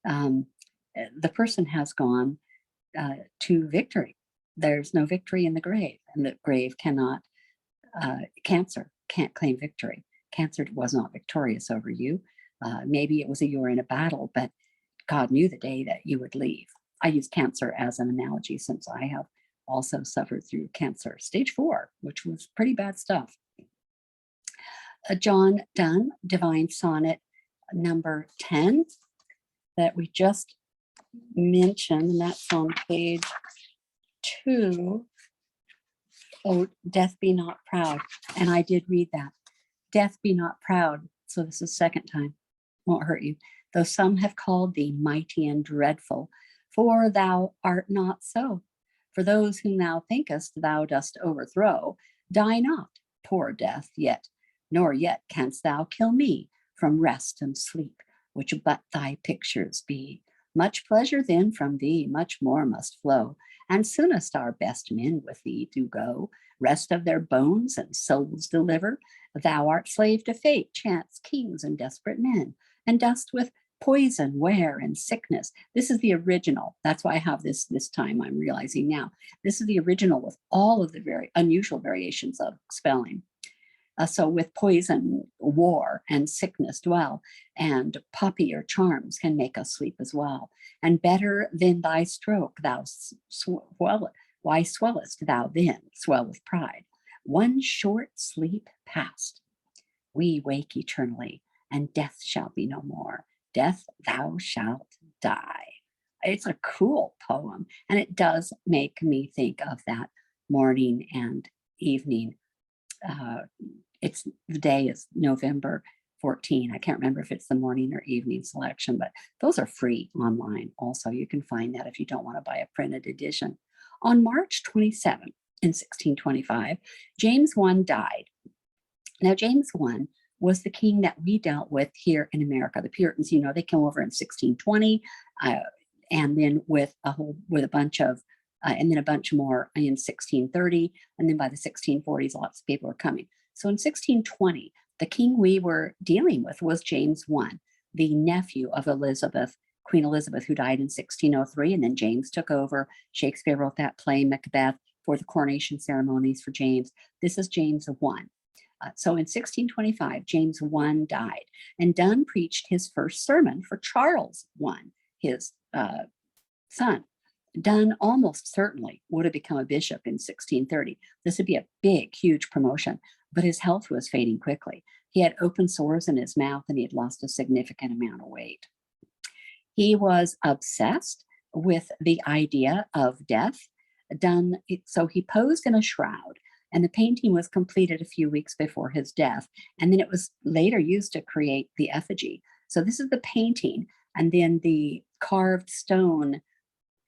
A: The person has gone to victory. There's no victory in the grave, and the grave cannot, cancer can't claim victory. Cancer was not victorious over you. Maybe it was you were in a battle, but God knew the day that you would leave. I use cancer as an analogy since I have also suffered through cancer, stage 4, which was pretty bad stuff. John Donne, Divine Sonnet number 10 that we just mentioned, and that's on page 2. Oh, death be not proud. And I did read that. Death be not proud. So this is second time. Won't hurt you. Though some have called thee mighty and dreadful, for thou art not so. For those whom thou thinkest thou dost overthrow, die not, poor death, yet, nor yet canst thou kill me from rest and sleep, which but thy pictures be. Much pleasure then from thee, much more must flow, and soonest our best men with thee do go. Rest of their bones and souls deliver. Thou art slave to fate, chance, kings, and desperate men, and dost with poison, wear, and sickness. This is the original. That's why I have this time, I'm realizing now. This is the original with all of the very unusual variations of spelling. So with poison, war, and sickness dwell, and poppy or charms can make us sleep as well. And better than thy stroke, thou why swellest thou then? Swell with pride. One short sleep past, we wake eternally, and death shall be no more. Death, thou shalt die. It's a cool poem, and it does make me think of that morning and evening. Uh, it's the day is November 14. I can't remember if it's the morning or evening selection, but those are free online. Also, you can find that if you don't want to buy a printed edition. On March 27th in 1625, James I died. Now, James I was the king that we dealt with here in America. The Puritans, they came over in 1620, and then with a bunch of, and then a bunch more in 1630, and then by the 1640s, lots of people were coming. So in 1620, the king we were dealing with was James I, the nephew of Elizabeth, Queen Elizabeth, who died in 1603, and then James took over. Shakespeare wrote that play, Macbeth, for the coronation ceremonies for James. This is James I. So in 1625, James I died, and Donne preached his first sermon for Charles I, his son. Donne almost certainly would have become a bishop in 1630. This would be a big, huge promotion, but his health was fading quickly. He had open sores in his mouth, and he had lost a significant amount of weight. He was obsessed with the idea of death. So he posed in a shroud, and the painting was completed a few weeks before his death. And then it was later used to create the effigy. So this is the painting, and then the carved stone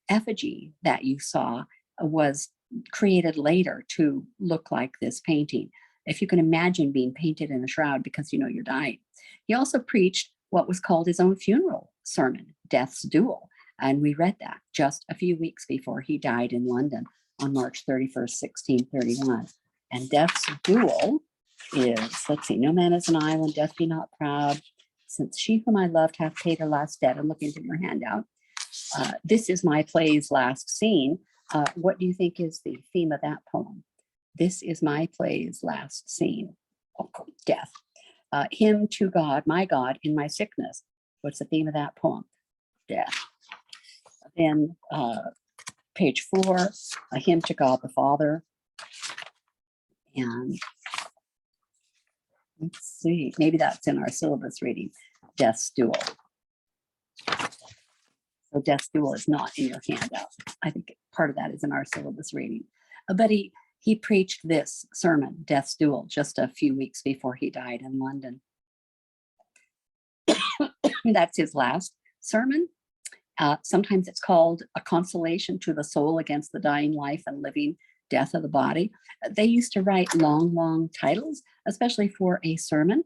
A: effigy that you saw was created later to look like this painting. If you can imagine being painted in a shroud because you're dying. He also preached what was called his own funeral sermon, Death's Duel. And we read that just a few weeks before he died in London on March 31st, 1631. And Death's Duel is, let's see, no man is an island, death be not proud, since she whom I loved hath paid her last debt. I'm looking through your handout. This is my play's last scene. What do you think is the theme of that poem? This is my play's last scene. Oh, death. Hymn to God, my God, in my sickness. What's the theme of that poem? Death. Then page 4, a hymn to God the Father. And let's see, maybe that's in our syllabus reading, Death's Duel. So Death's Duel is not in your handout. I think part of that is in our syllabus reading. But he preached this sermon, Death's Duel, just a few weeks before he died in London. That's his last sermon. Sometimes it's called A Consolation to the Soul Against the Dying Life and Living Death of the Body. They used to write long, long titles, especially for a sermon.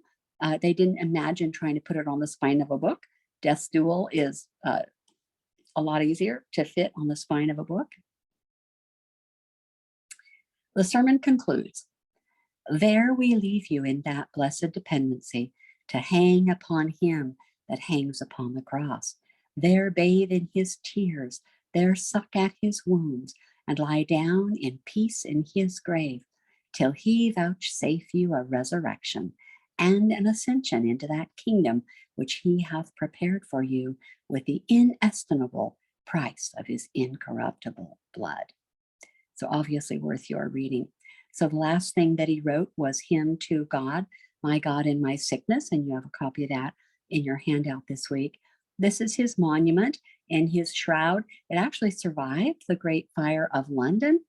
A: They didn't imagine trying to put it on the spine of a book. Death's Duel is a lot easier to fit on the spine of a book. The sermon concludes, there we leave you in that blessed dependency to hang upon him that hangs upon the cross. There bathe in his tears, there suck at his wounds, and lie down in peace in his grave, till he vouchsafe you a resurrection and an ascension into that kingdom which he hath prepared for you with the inestimable price of his incorruptible blood. So obviously worth your reading. So the last thing that he wrote was hymn to God, my God in my sickness, and you have a copy of that in your handout this week. This is his monument in his shroud. It actually survived the Great Fire of London.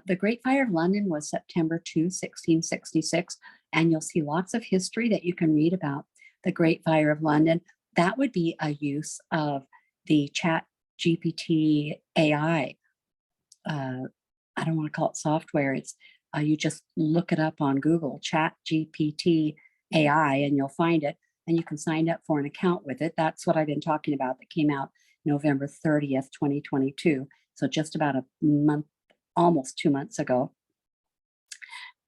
A: The Great Fire of London was September 2, 1666, and you'll see lots of history that you can read about the Great Fire of London. That would be a use of the Chat GPT AI. I don't want to call it software. It's you just look it up on Google, Chat GPT AI, and you'll find it. And you can sign up for an account with it. That's what I've been talking about that came out November 30th, 2022. So just about a month, almost 2 months ago.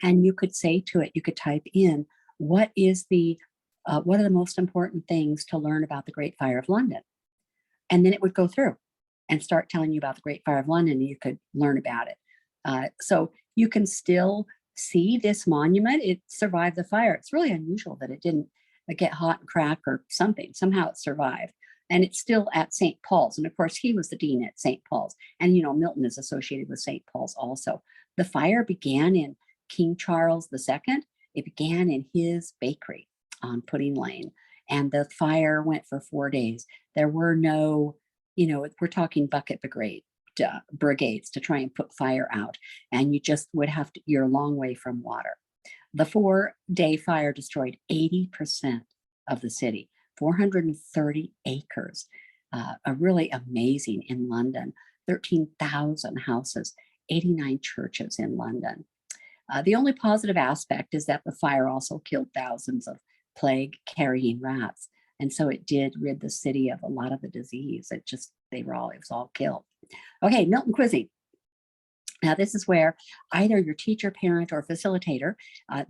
A: And you could say to it, you could type in, what are the most important things to learn about the Great Fire of London? And then it would go through and start telling you about the Great Fire of London, and you could learn about it. So you can still see this monument. It survived the fire. It's really unusual that it didn't get hot and crack or something. Somehow it survived. And it's still at St. Paul's. And of course, he was the dean at St. Paul's. And, Milton is associated with St. Paul's also. The fire began in King Charles II, it began in his bakery on Pudding Lane, and the fire went for 4 days. There were no, we're talking bucket brigades to try and put fire out, and you just would have to, you're a long way from water. The 4-day fire destroyed 80% of the city, 430 acres, really amazing in London, 13,000 houses, 89 churches in London. The only positive aspect is that the fire also killed thousands of plague-carrying rats. And so it did rid the city of a lot of the disease. It was all killed. Okay, Milton quizzing. Now, this is where either your teacher, parent, or facilitator,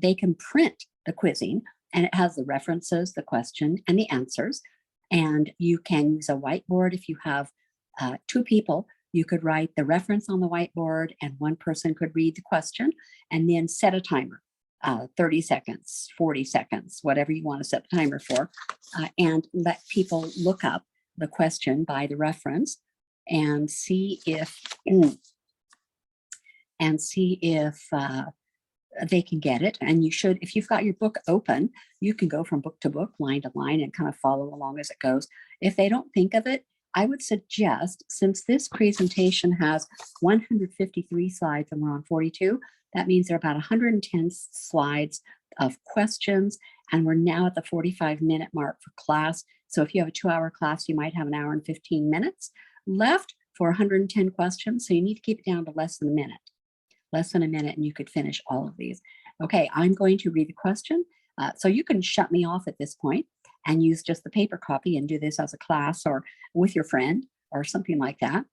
A: they can print the quizzing, and it has the references, the question, and the answers. And you can use a whiteboard. If you have 2 people, you could write the reference on the whiteboard, and one person could read the question, and then set a timer, 30 seconds, 40 seconds, whatever you want to set the timer for, and let people look up the question by the reference and see if they can get it. And you should, if you've got your book open, you can go from book to book, line to line, and kind of follow along as it goes. If they don't think of it, I would suggest, since this presentation has 153 slides and we're on 42, that means there are about 110 slides of questions, and we're now at the 45-minute mark for class. So if you have a 2-hour class, you might have an hour and 15 minutes left for 110 questions. So you need to keep it down to less than a minute, and you could finish all of these. Okay, I'm going to read the question. So you can shut me off at this point and use just the paper copy and do this as a class or with your friend or something like that.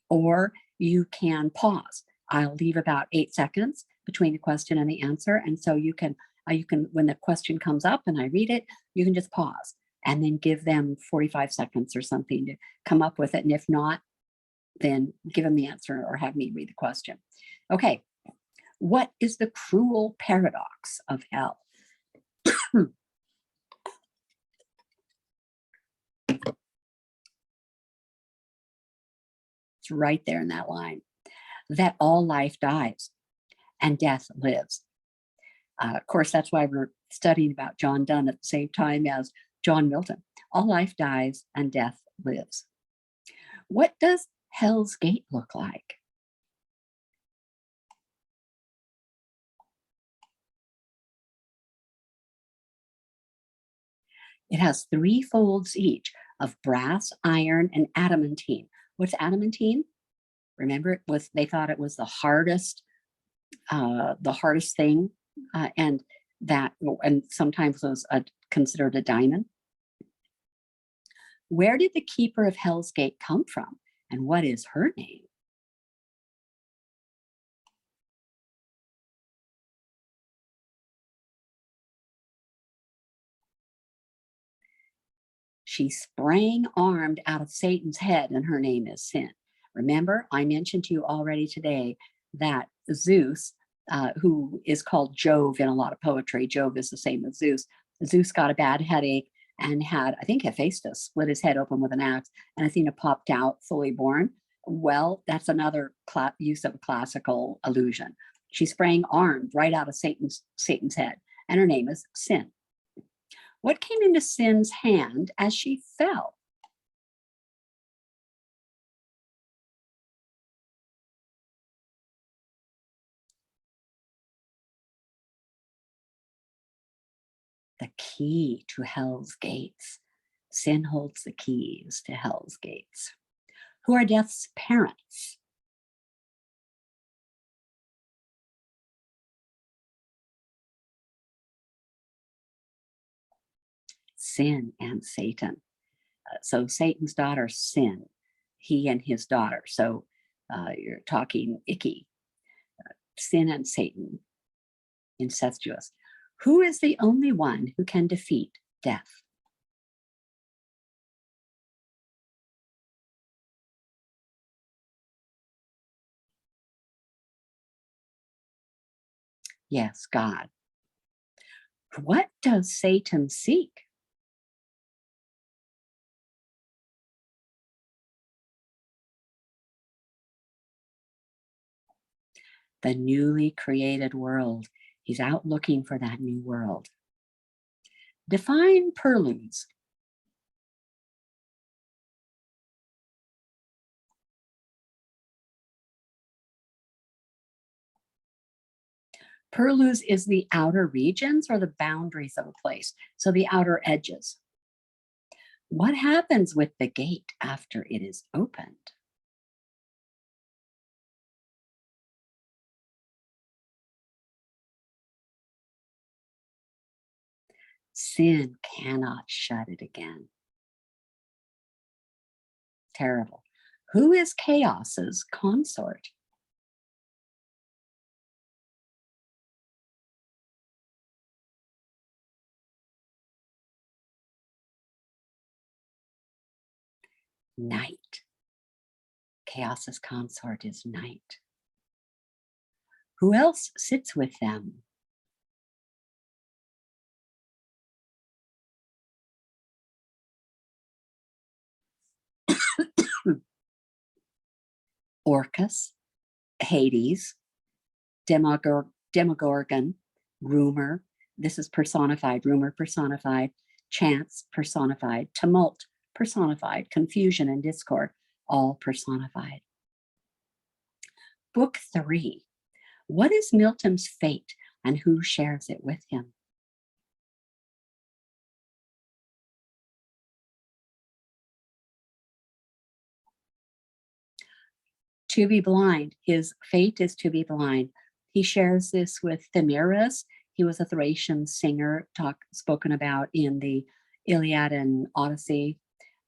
A: Or you can pause. I'll leave about 8 seconds between the question and the answer. And so you can, when the question comes up and I read it, you can just pause and then give them 45 seconds or something to come up with it. And if not, then give them the answer or have me read the question. Okay, what is the cruel paradox of hell? It's right there in that line. That all life dies and death lives. Of course, that's why we're studying about John Donne at the same time as John Milton. All life dies and death lives. What does Hell's Gate look like? It has 3 folds each of brass, iron, and adamantine. What's adamantine? Remember, they thought it was the hardest thing, and sometimes was considered a diamond. Where did the keeper of Hell's Gate come from, and what is her name? She sprang armed out of Satan's head, and her name is Sin. Remember, I mentioned to you already today that Zeus, who is called Jove in a lot of poetry, Jove is the same as Zeus. Zeus got a bad headache and had, I think, Hephaestus split his head open with an axe, and Athena popped out fully born. Well, that's another use of a classical allusion. She sprang armed right out of Satan's head, and her name is Sin. What came into Sin's hand as she fell? The key to Hell's Gates. Sin holds the keys to Hell's Gates. Who are Death's parents? Sin and Satan. So Satan's daughter, Sin, he and his daughter. So you're talking icky. Sin and Satan, incestuous. Who is the only one who can defeat death? Yes, God. What does Satan seek? the newly created world. He's out looking for that new world. Define purlieus. Purlieus is the outer regions or the boundaries of a place, so the outer edges. What happens with the gate after it is opened? Sin cannot shut it again. Terrible. Who is chaos's consort? Night. Chaos's consort is night. Who else sits with them? Orcus, Hades, Demogorgon, rumor. This is personified, rumor personified, chance personified, tumult personified, confusion and discord, all personified. Book 3. What is Milton's fate and who shares it with him? To be blind. His fate is to be blind. He shares this with Thamyras. He was a Thracian singer spoken about in the Iliad and Odyssey.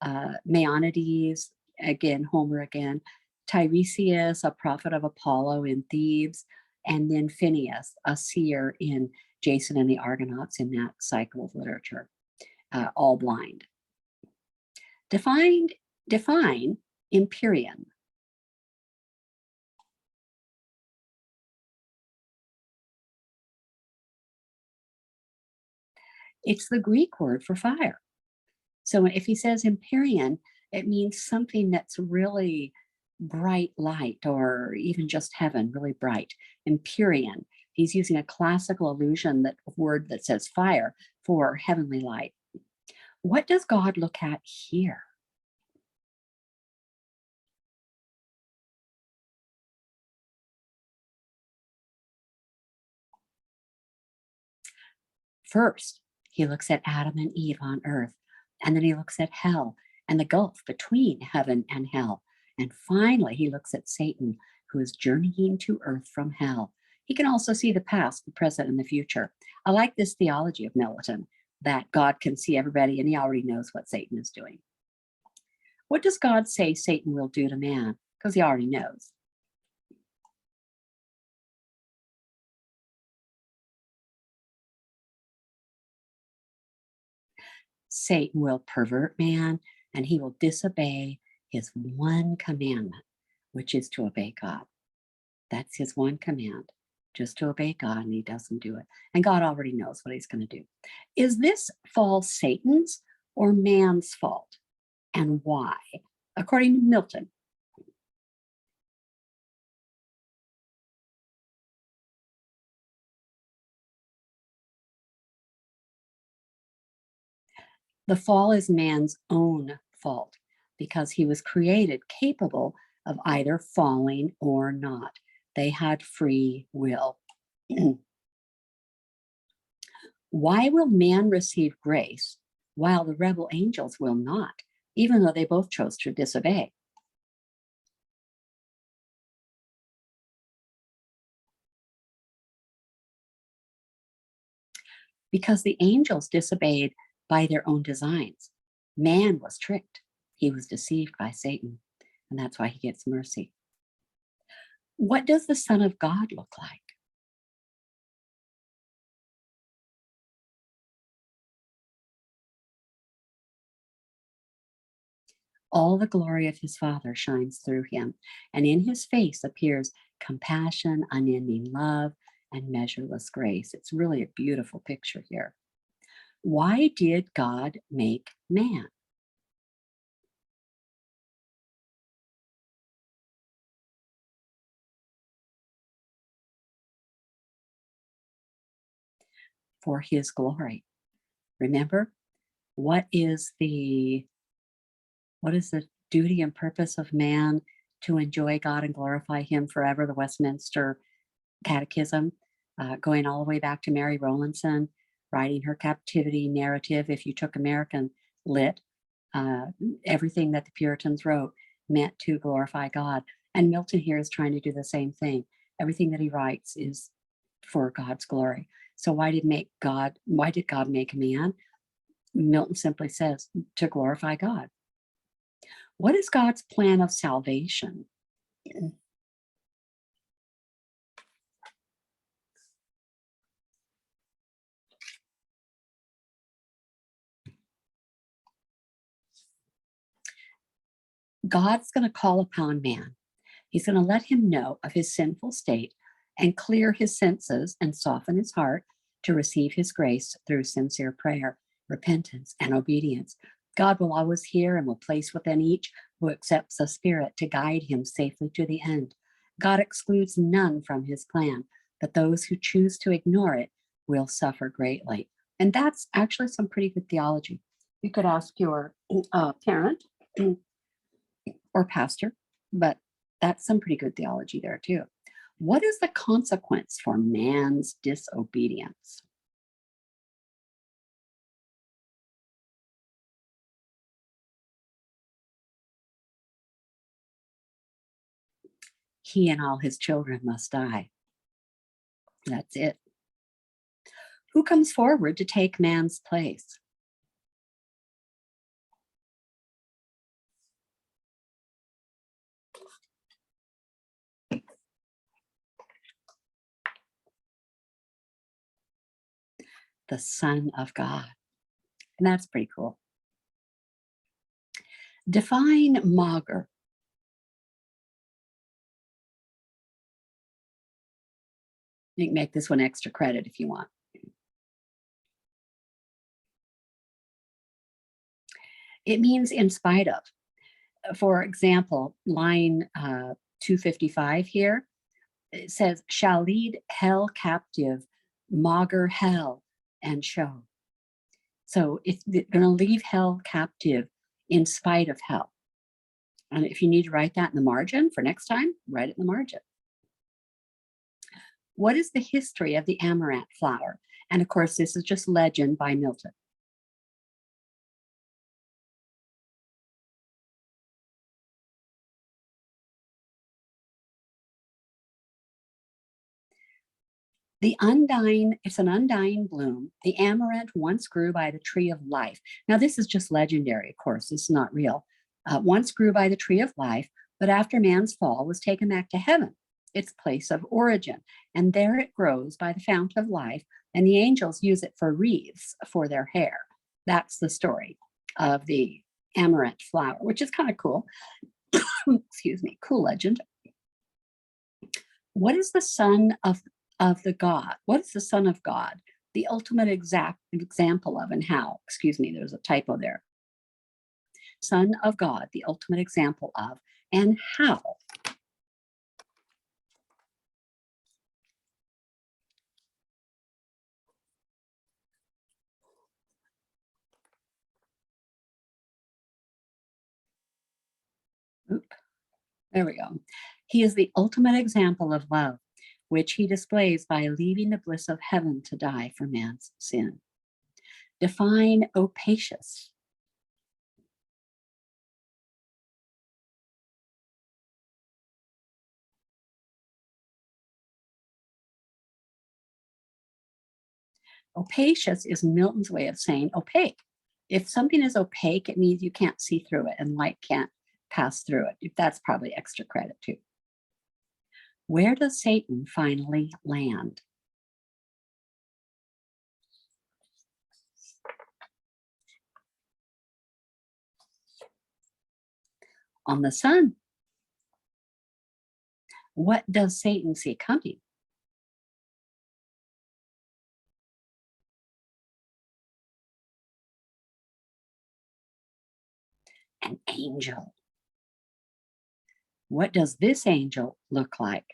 A: Maeonides, again, Homer again. Tiresias, a prophet of Apollo in Thebes. And then Phineas, a seer in Jason and the Argonauts in that cycle of literature, all blind. Define Empyrean. It's the Greek word for fire. So if he says Empyrean, it means something that's really bright light or even just heaven, really bright. Empyrean. He's using a classical allusion, that word that says fire, for heavenly light. What does God look at here? First, he looks at Adam and Eve on earth, and then he looks at hell and the gulf between heaven and hell. And finally, he looks at Satan, who is journeying to earth from hell. He can also see the past, the present, and the future. I like this theology of Milton, that God can see everybody and he already knows what Satan is doing. What does God say Satan will do to man? Because he already knows. Satan will pervert man and he will disobey his one commandment, which is to obey God. That's his one command, just to obey God, and he doesn't do it. And God already knows what he's going to do. Is this fall Satan's or man's fault? And why? According to Milton, the fall is man's own fault because he was created capable of either falling or not. They had free will. Why will man receive grace while the rebel angels will not, even though they both chose to disobey? Because the angels disobeyed by their own designs. Man was tricked. He was deceived by Satan, and that's why he gets mercy. What does the Son of God look like? All the glory of his Father shines through him, and in his face appears compassion, unending love, and measureless grace. It's really a beautiful picture here. Why did God make man? for his glory. Remember, what is the duty and purpose of man? To enjoy God and glorify him forever, the Westminster Catechism, going all the way back to Mary Rowlandson, writing her captivity narrative. If you took American lit, everything that the Puritans wrote meant to glorify God. And Milton here is trying to do the same thing. Everything that he writes is for God's glory. So why did God make man? Milton simply says, to glorify God. What is God's plan of salvation? God's going to call upon man. He's going to let him know of his sinful state and clear his senses and soften his heart to receive his grace through sincere prayer, repentance, and obedience. God will always hear and will place within each who accepts the Spirit to guide him safely to the end. God excludes none from his plan, but those who choose to ignore it will suffer greatly. And that's actually some pretty good theology. You could ask your parent or pastor, but that's some pretty good theology there too. What is the consequence for man's disobedience? He and all his children must die. That's it. Who comes forward to take man's place? The Son of God. And that's pretty cool. Define maugre. You can make this one extra credit if you want. It means in spite of. For example, line 255 here, it says, shall lead hell captive, maugre hell and show. So if they're going to leave hell captive in spite of hell. And if you need to write that in the margin for next time, write it in the margin. What is the history of the amaranth flower? And of course, this is just legend by Milton. It's an undying bloom. The amaranth once grew by the tree of life. Now, this is just legendary, of course, it's not real. Once grew by the tree of life, but after man's fall was taken back to heaven, its place of origin. And there it grows by the fount of life, and the angels use it for wreaths for their hair. That's the story of the amaranth flower, which is kind of cool. Excuse me, cool legend. What is the son of the God? What is the Son of God? The ultimate example of, and how? Excuse me, there's a typo there. Son of God, the ultimate example of, and how? Oop, there we go. He is the ultimate example of love, which he displays by leaving the bliss of heaven to die for man's sin. Define opacious. Opacious is Milton's way of saying opaque. If something is opaque, it means you can't see through it and light can't pass through it. That's probably extra credit too. Where does Satan finally land? On the sun. What does Satan see coming? An angel. What does this angel look like?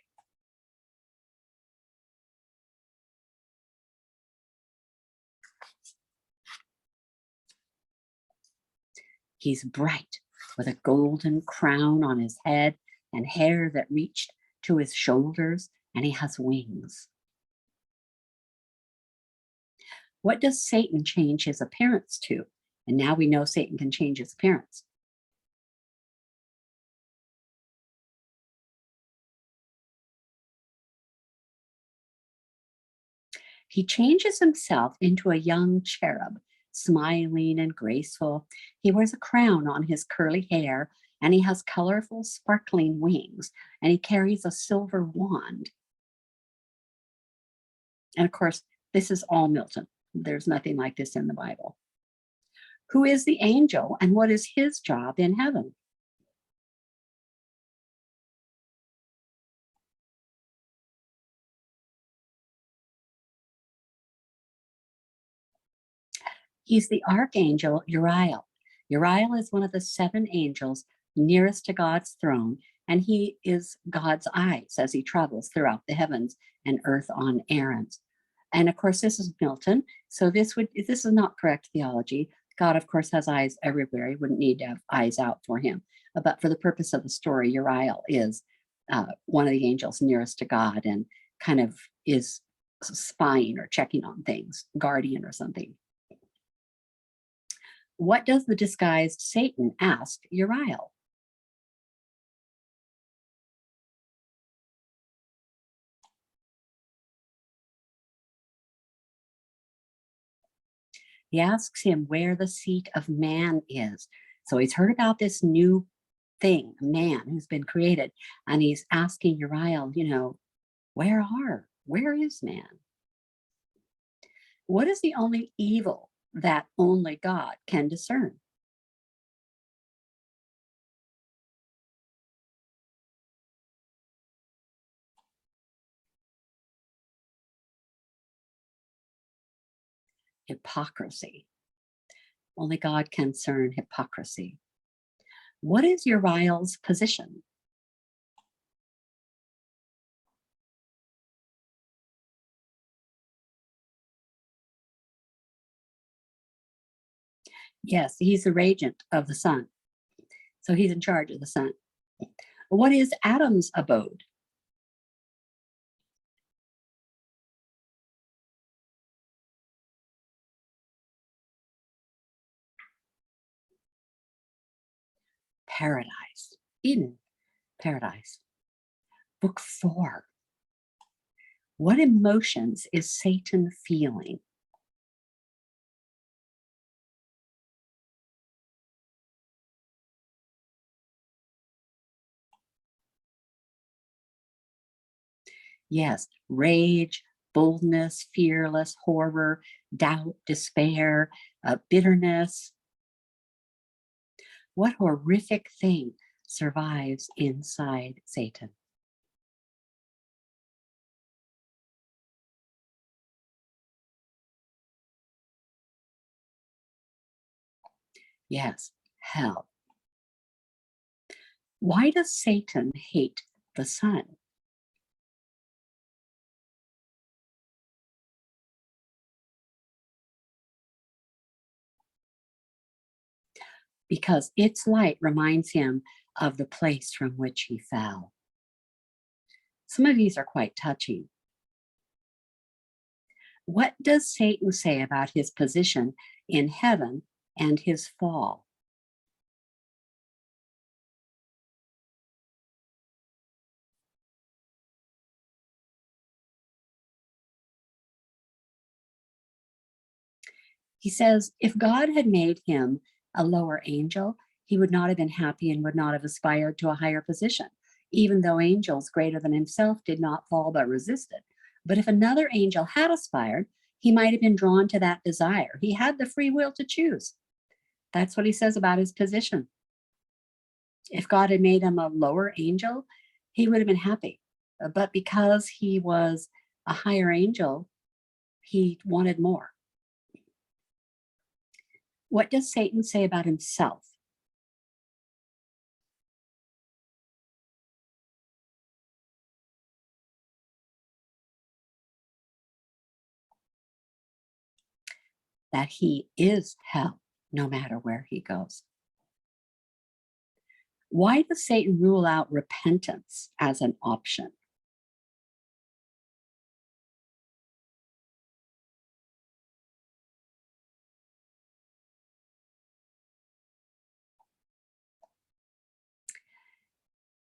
A: He's bright, with a golden crown on his head and hair that reached to his shoulders, and he has wings. What does Satan change his appearance to? And now we know Satan can change his appearance. He changes himself into a young cherub, smiling and graceful. He wears a crown on his curly hair, and he has colorful, sparkling wings, and he carries a silver wand. And of course, this is all Milton. There's nothing like this in the Bible. Who is the angel, and what is his job in heaven? He's the archangel Uriel. Uriel is one of the seven angels nearest to God's throne, and he is God's eyes as he travels throughout the heavens and earth on errands. And of course, this is Milton, so this is not correct theology. God, of course, has eyes everywhere. He wouldn't need to have eyes out for him. But for the purpose of the story, Uriel is one of the angels nearest to God and kind of is spying or checking on things, guardian or something. What does the disguised Satan ask Uriel? He asks him where the seat of man is. So he's heard about this new thing, man who's been created, and he's asking Uriel, where is man? What is the only evil that only God can discern? Hypocrisy. Only God can discern hypocrisy. What is Uriel's position? Yes, he's the regent of the sun. So he's in charge of the sun. What is Adam's abode? Paradise. Eden, paradise. Book 4. What emotions is Satan feeling? Yes, rage, boldness, fearless, horror, doubt, despair, bitterness. What horrific thing survives inside Satan? Yes, hell. Why does Satan hate the sun? Because its light reminds him of the place from which he fell. Some of these are quite touching. What does Satan say about his position in heaven and his fall? He says, if God had made him a lower angel, he would not have been happy and would not have aspired to a higher position, even though angels greater than himself did not fall but resisted. But if another angel had aspired, he might have been drawn to that desire. He had the free will to choose. That's what he says about his position. If God had made him a lower angel, he would have been happy. But because he was a higher angel, he wanted more. What does Satan say about himself? That he is hell no matter where he goes. Why does Satan rule out repentance as an option?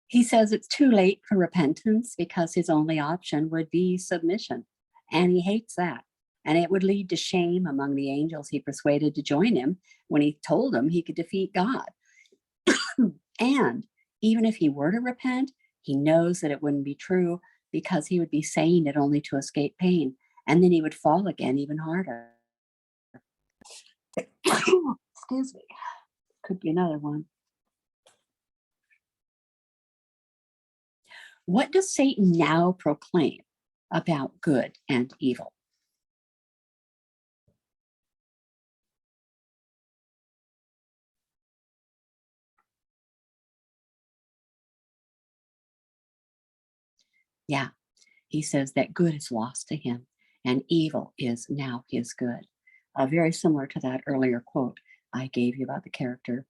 A: He says it's too late for repentance because his only option would be submission. And he hates that. And it would lead to shame among the angels he persuaded to join him when he told them he could defeat God. And even if he were to repent, he knows that it wouldn't be true because he would be saying it only to escape pain. And then he would fall again even harder. Excuse me. Could be another one. What does Satan now proclaim about good and evil? Yeah, he says that good is lost to him and evil is now his good. Very similar to that earlier quote I gave you about the character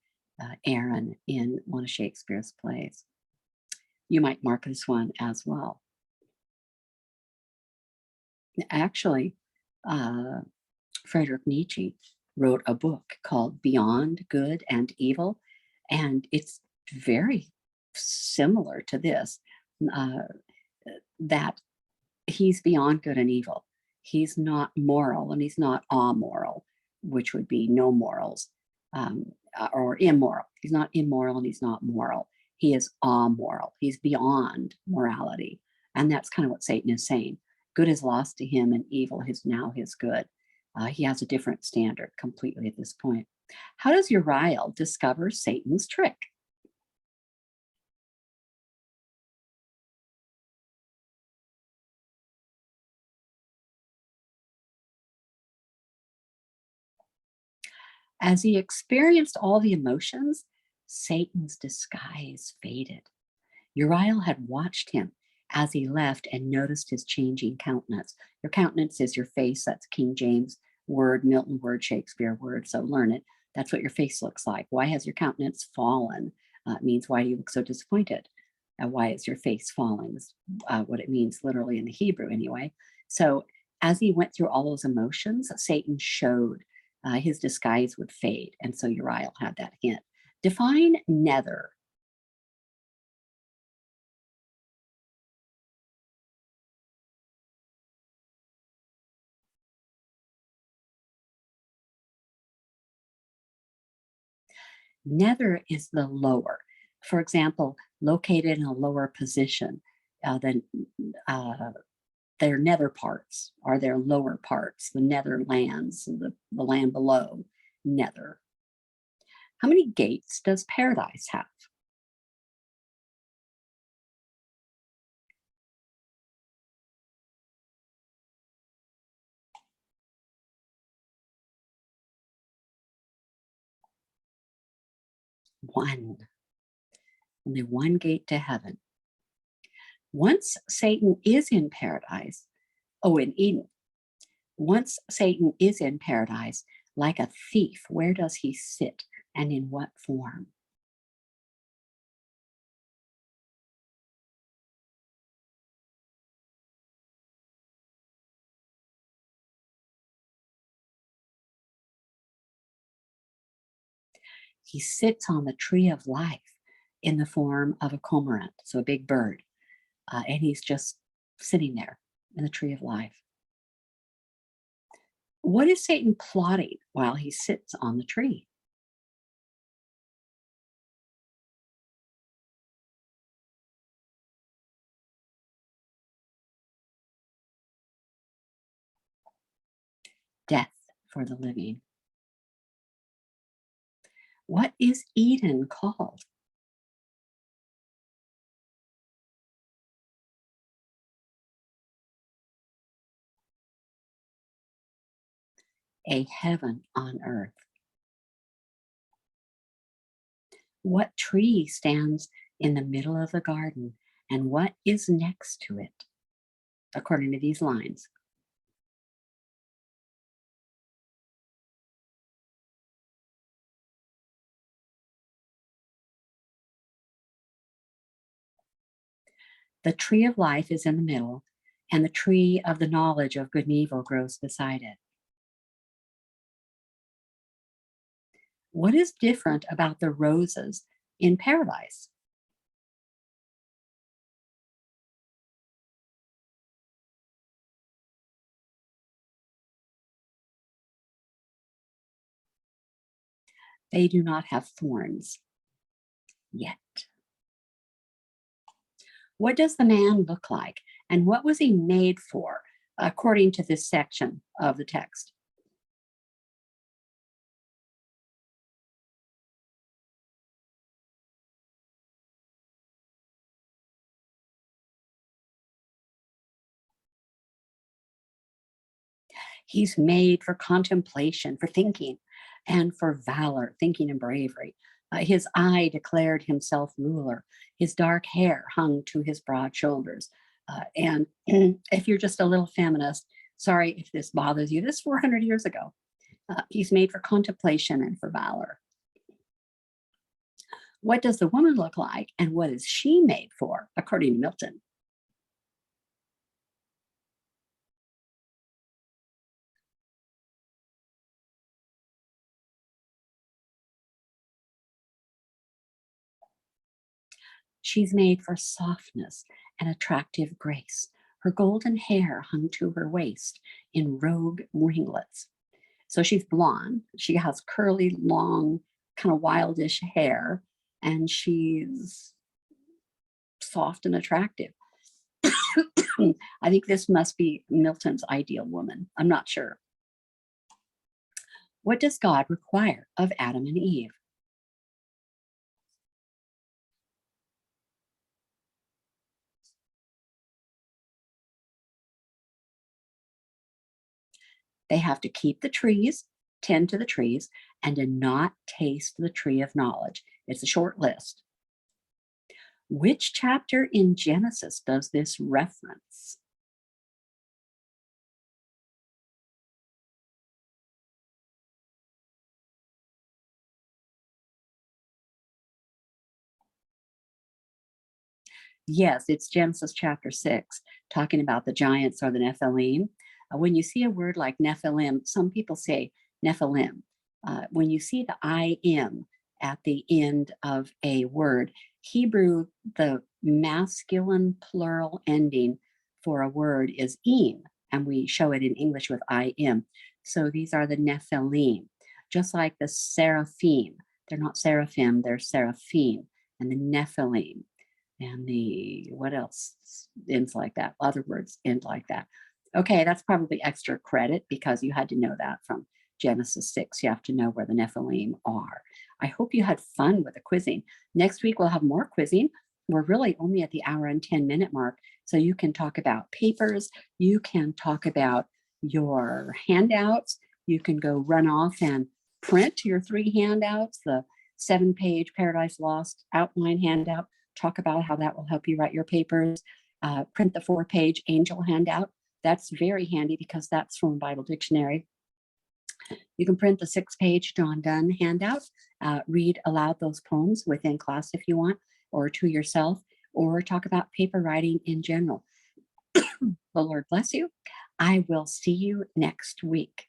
A: Aaron in one of Shakespeare's plays. You might mark this one as well. Actually, uh, Friedrich Nietzsche wrote a book called Beyond Good and Evil, and it's very similar to this. Uh, that he's beyond good and evil. He's not moral and he's not amoral, which would be no morals, or immoral. He's not immoral and he's not moral. He is amoral. He's beyond morality. And that's kind of what Satan is saying. Good is lost to him and evil is now his good. He has a different standard completely at this point. How does Uriel discover Satan's trick? As he experienced all the emotions, Satan's disguise faded. Uriel had watched him as he left and noticed his changing countenance. Your countenance is your face. That's King James word, Milton word, Shakespeare word. So learn it. That's what your face looks like. Why has your countenance fallen? It means why do you look so disappointed? Why is your face falling? Is what it means literally in the Hebrew, anyway. So as he went through all those emotions, Satan showed his disguise would fade. And so Uriel had that hint. Define nether. Nether is the lower. For example, located in a lower position than uh, their nether parts are their lower parts, the nether lands, the land below, nether. How many gates does paradise have? One. Only one gate to heaven. Once Satan is in paradise, oh, in Eden, once Satan is in paradise, like a thief, where does he sit and in what form? He sits on the tree of life in the form of a cormorant, so a big bird, and he's just sitting there in the tree of life. What is Satan plotting while he sits on the tree? Death for the living. What is Eden called? A heaven on earth. What tree stands in the middle of the garden and what is next to it, according to these lines? The tree of life is in the middle, and the tree of the knowledge of good and evil grows beside it. What is different about the roses in paradise? They do not have thorns yet. What does the man look like? And what was he made for, according to this section of the text? He's made for contemplation, for thinking, and for valor, thinking and bravery. His eye declared himself ruler. His dark hair hung to his broad shoulders. And if you're just a little feminist, sorry if this bothers you, this 400 years ago. He's made for contemplation and for valor. What does the woman look like, and what is she made for, according to Milton? She's made for softness and attractive grace. Her golden hair hung to her waist in rogue ringlets. So she's blonde. She has curly, long, kind of wildish hair, and she's soft and attractive. I think this must be Milton's ideal woman. I'm not sure. What does God require of Adam and Eve? They have to keep the trees, tend to the trees, and to not taste the tree of knowledge. It's a short list. Which chapter in Genesis does this reference? Yes, it's Genesis chapter 6, talking about the giants or the Nephilim. When you see a word like Nephilim, some people say Nephilim. When you see the I am at the end of a word, Hebrew, the masculine plural ending for a word is im, and we show it in English with I am. So these are the Nephilim, just like the seraphim. They're not seraphim, they're seraphim, and the Nephilim and the what else ends like that, other words end like that. Okay, that's probably extra credit because you had to know that from Genesis 6. You have to know where the Nephilim are. I hope you had fun with the quizzing. Next week we'll have more quizzing. We're really only at the hour and 10-minute mark, so you can talk about papers, you can talk about your handouts, you can go run off and print your 3 handouts, the 7-page Paradise Lost outline handout, talk about how that will help you write your papers. Print the 4-page angel handout. That's very handy because that's from a Bible dictionary. You can print the 6-page Donne handout. Read aloud those poems within class if you want, or to yourself, or talk about paper writing in general. The Lord bless you. I will see you next week.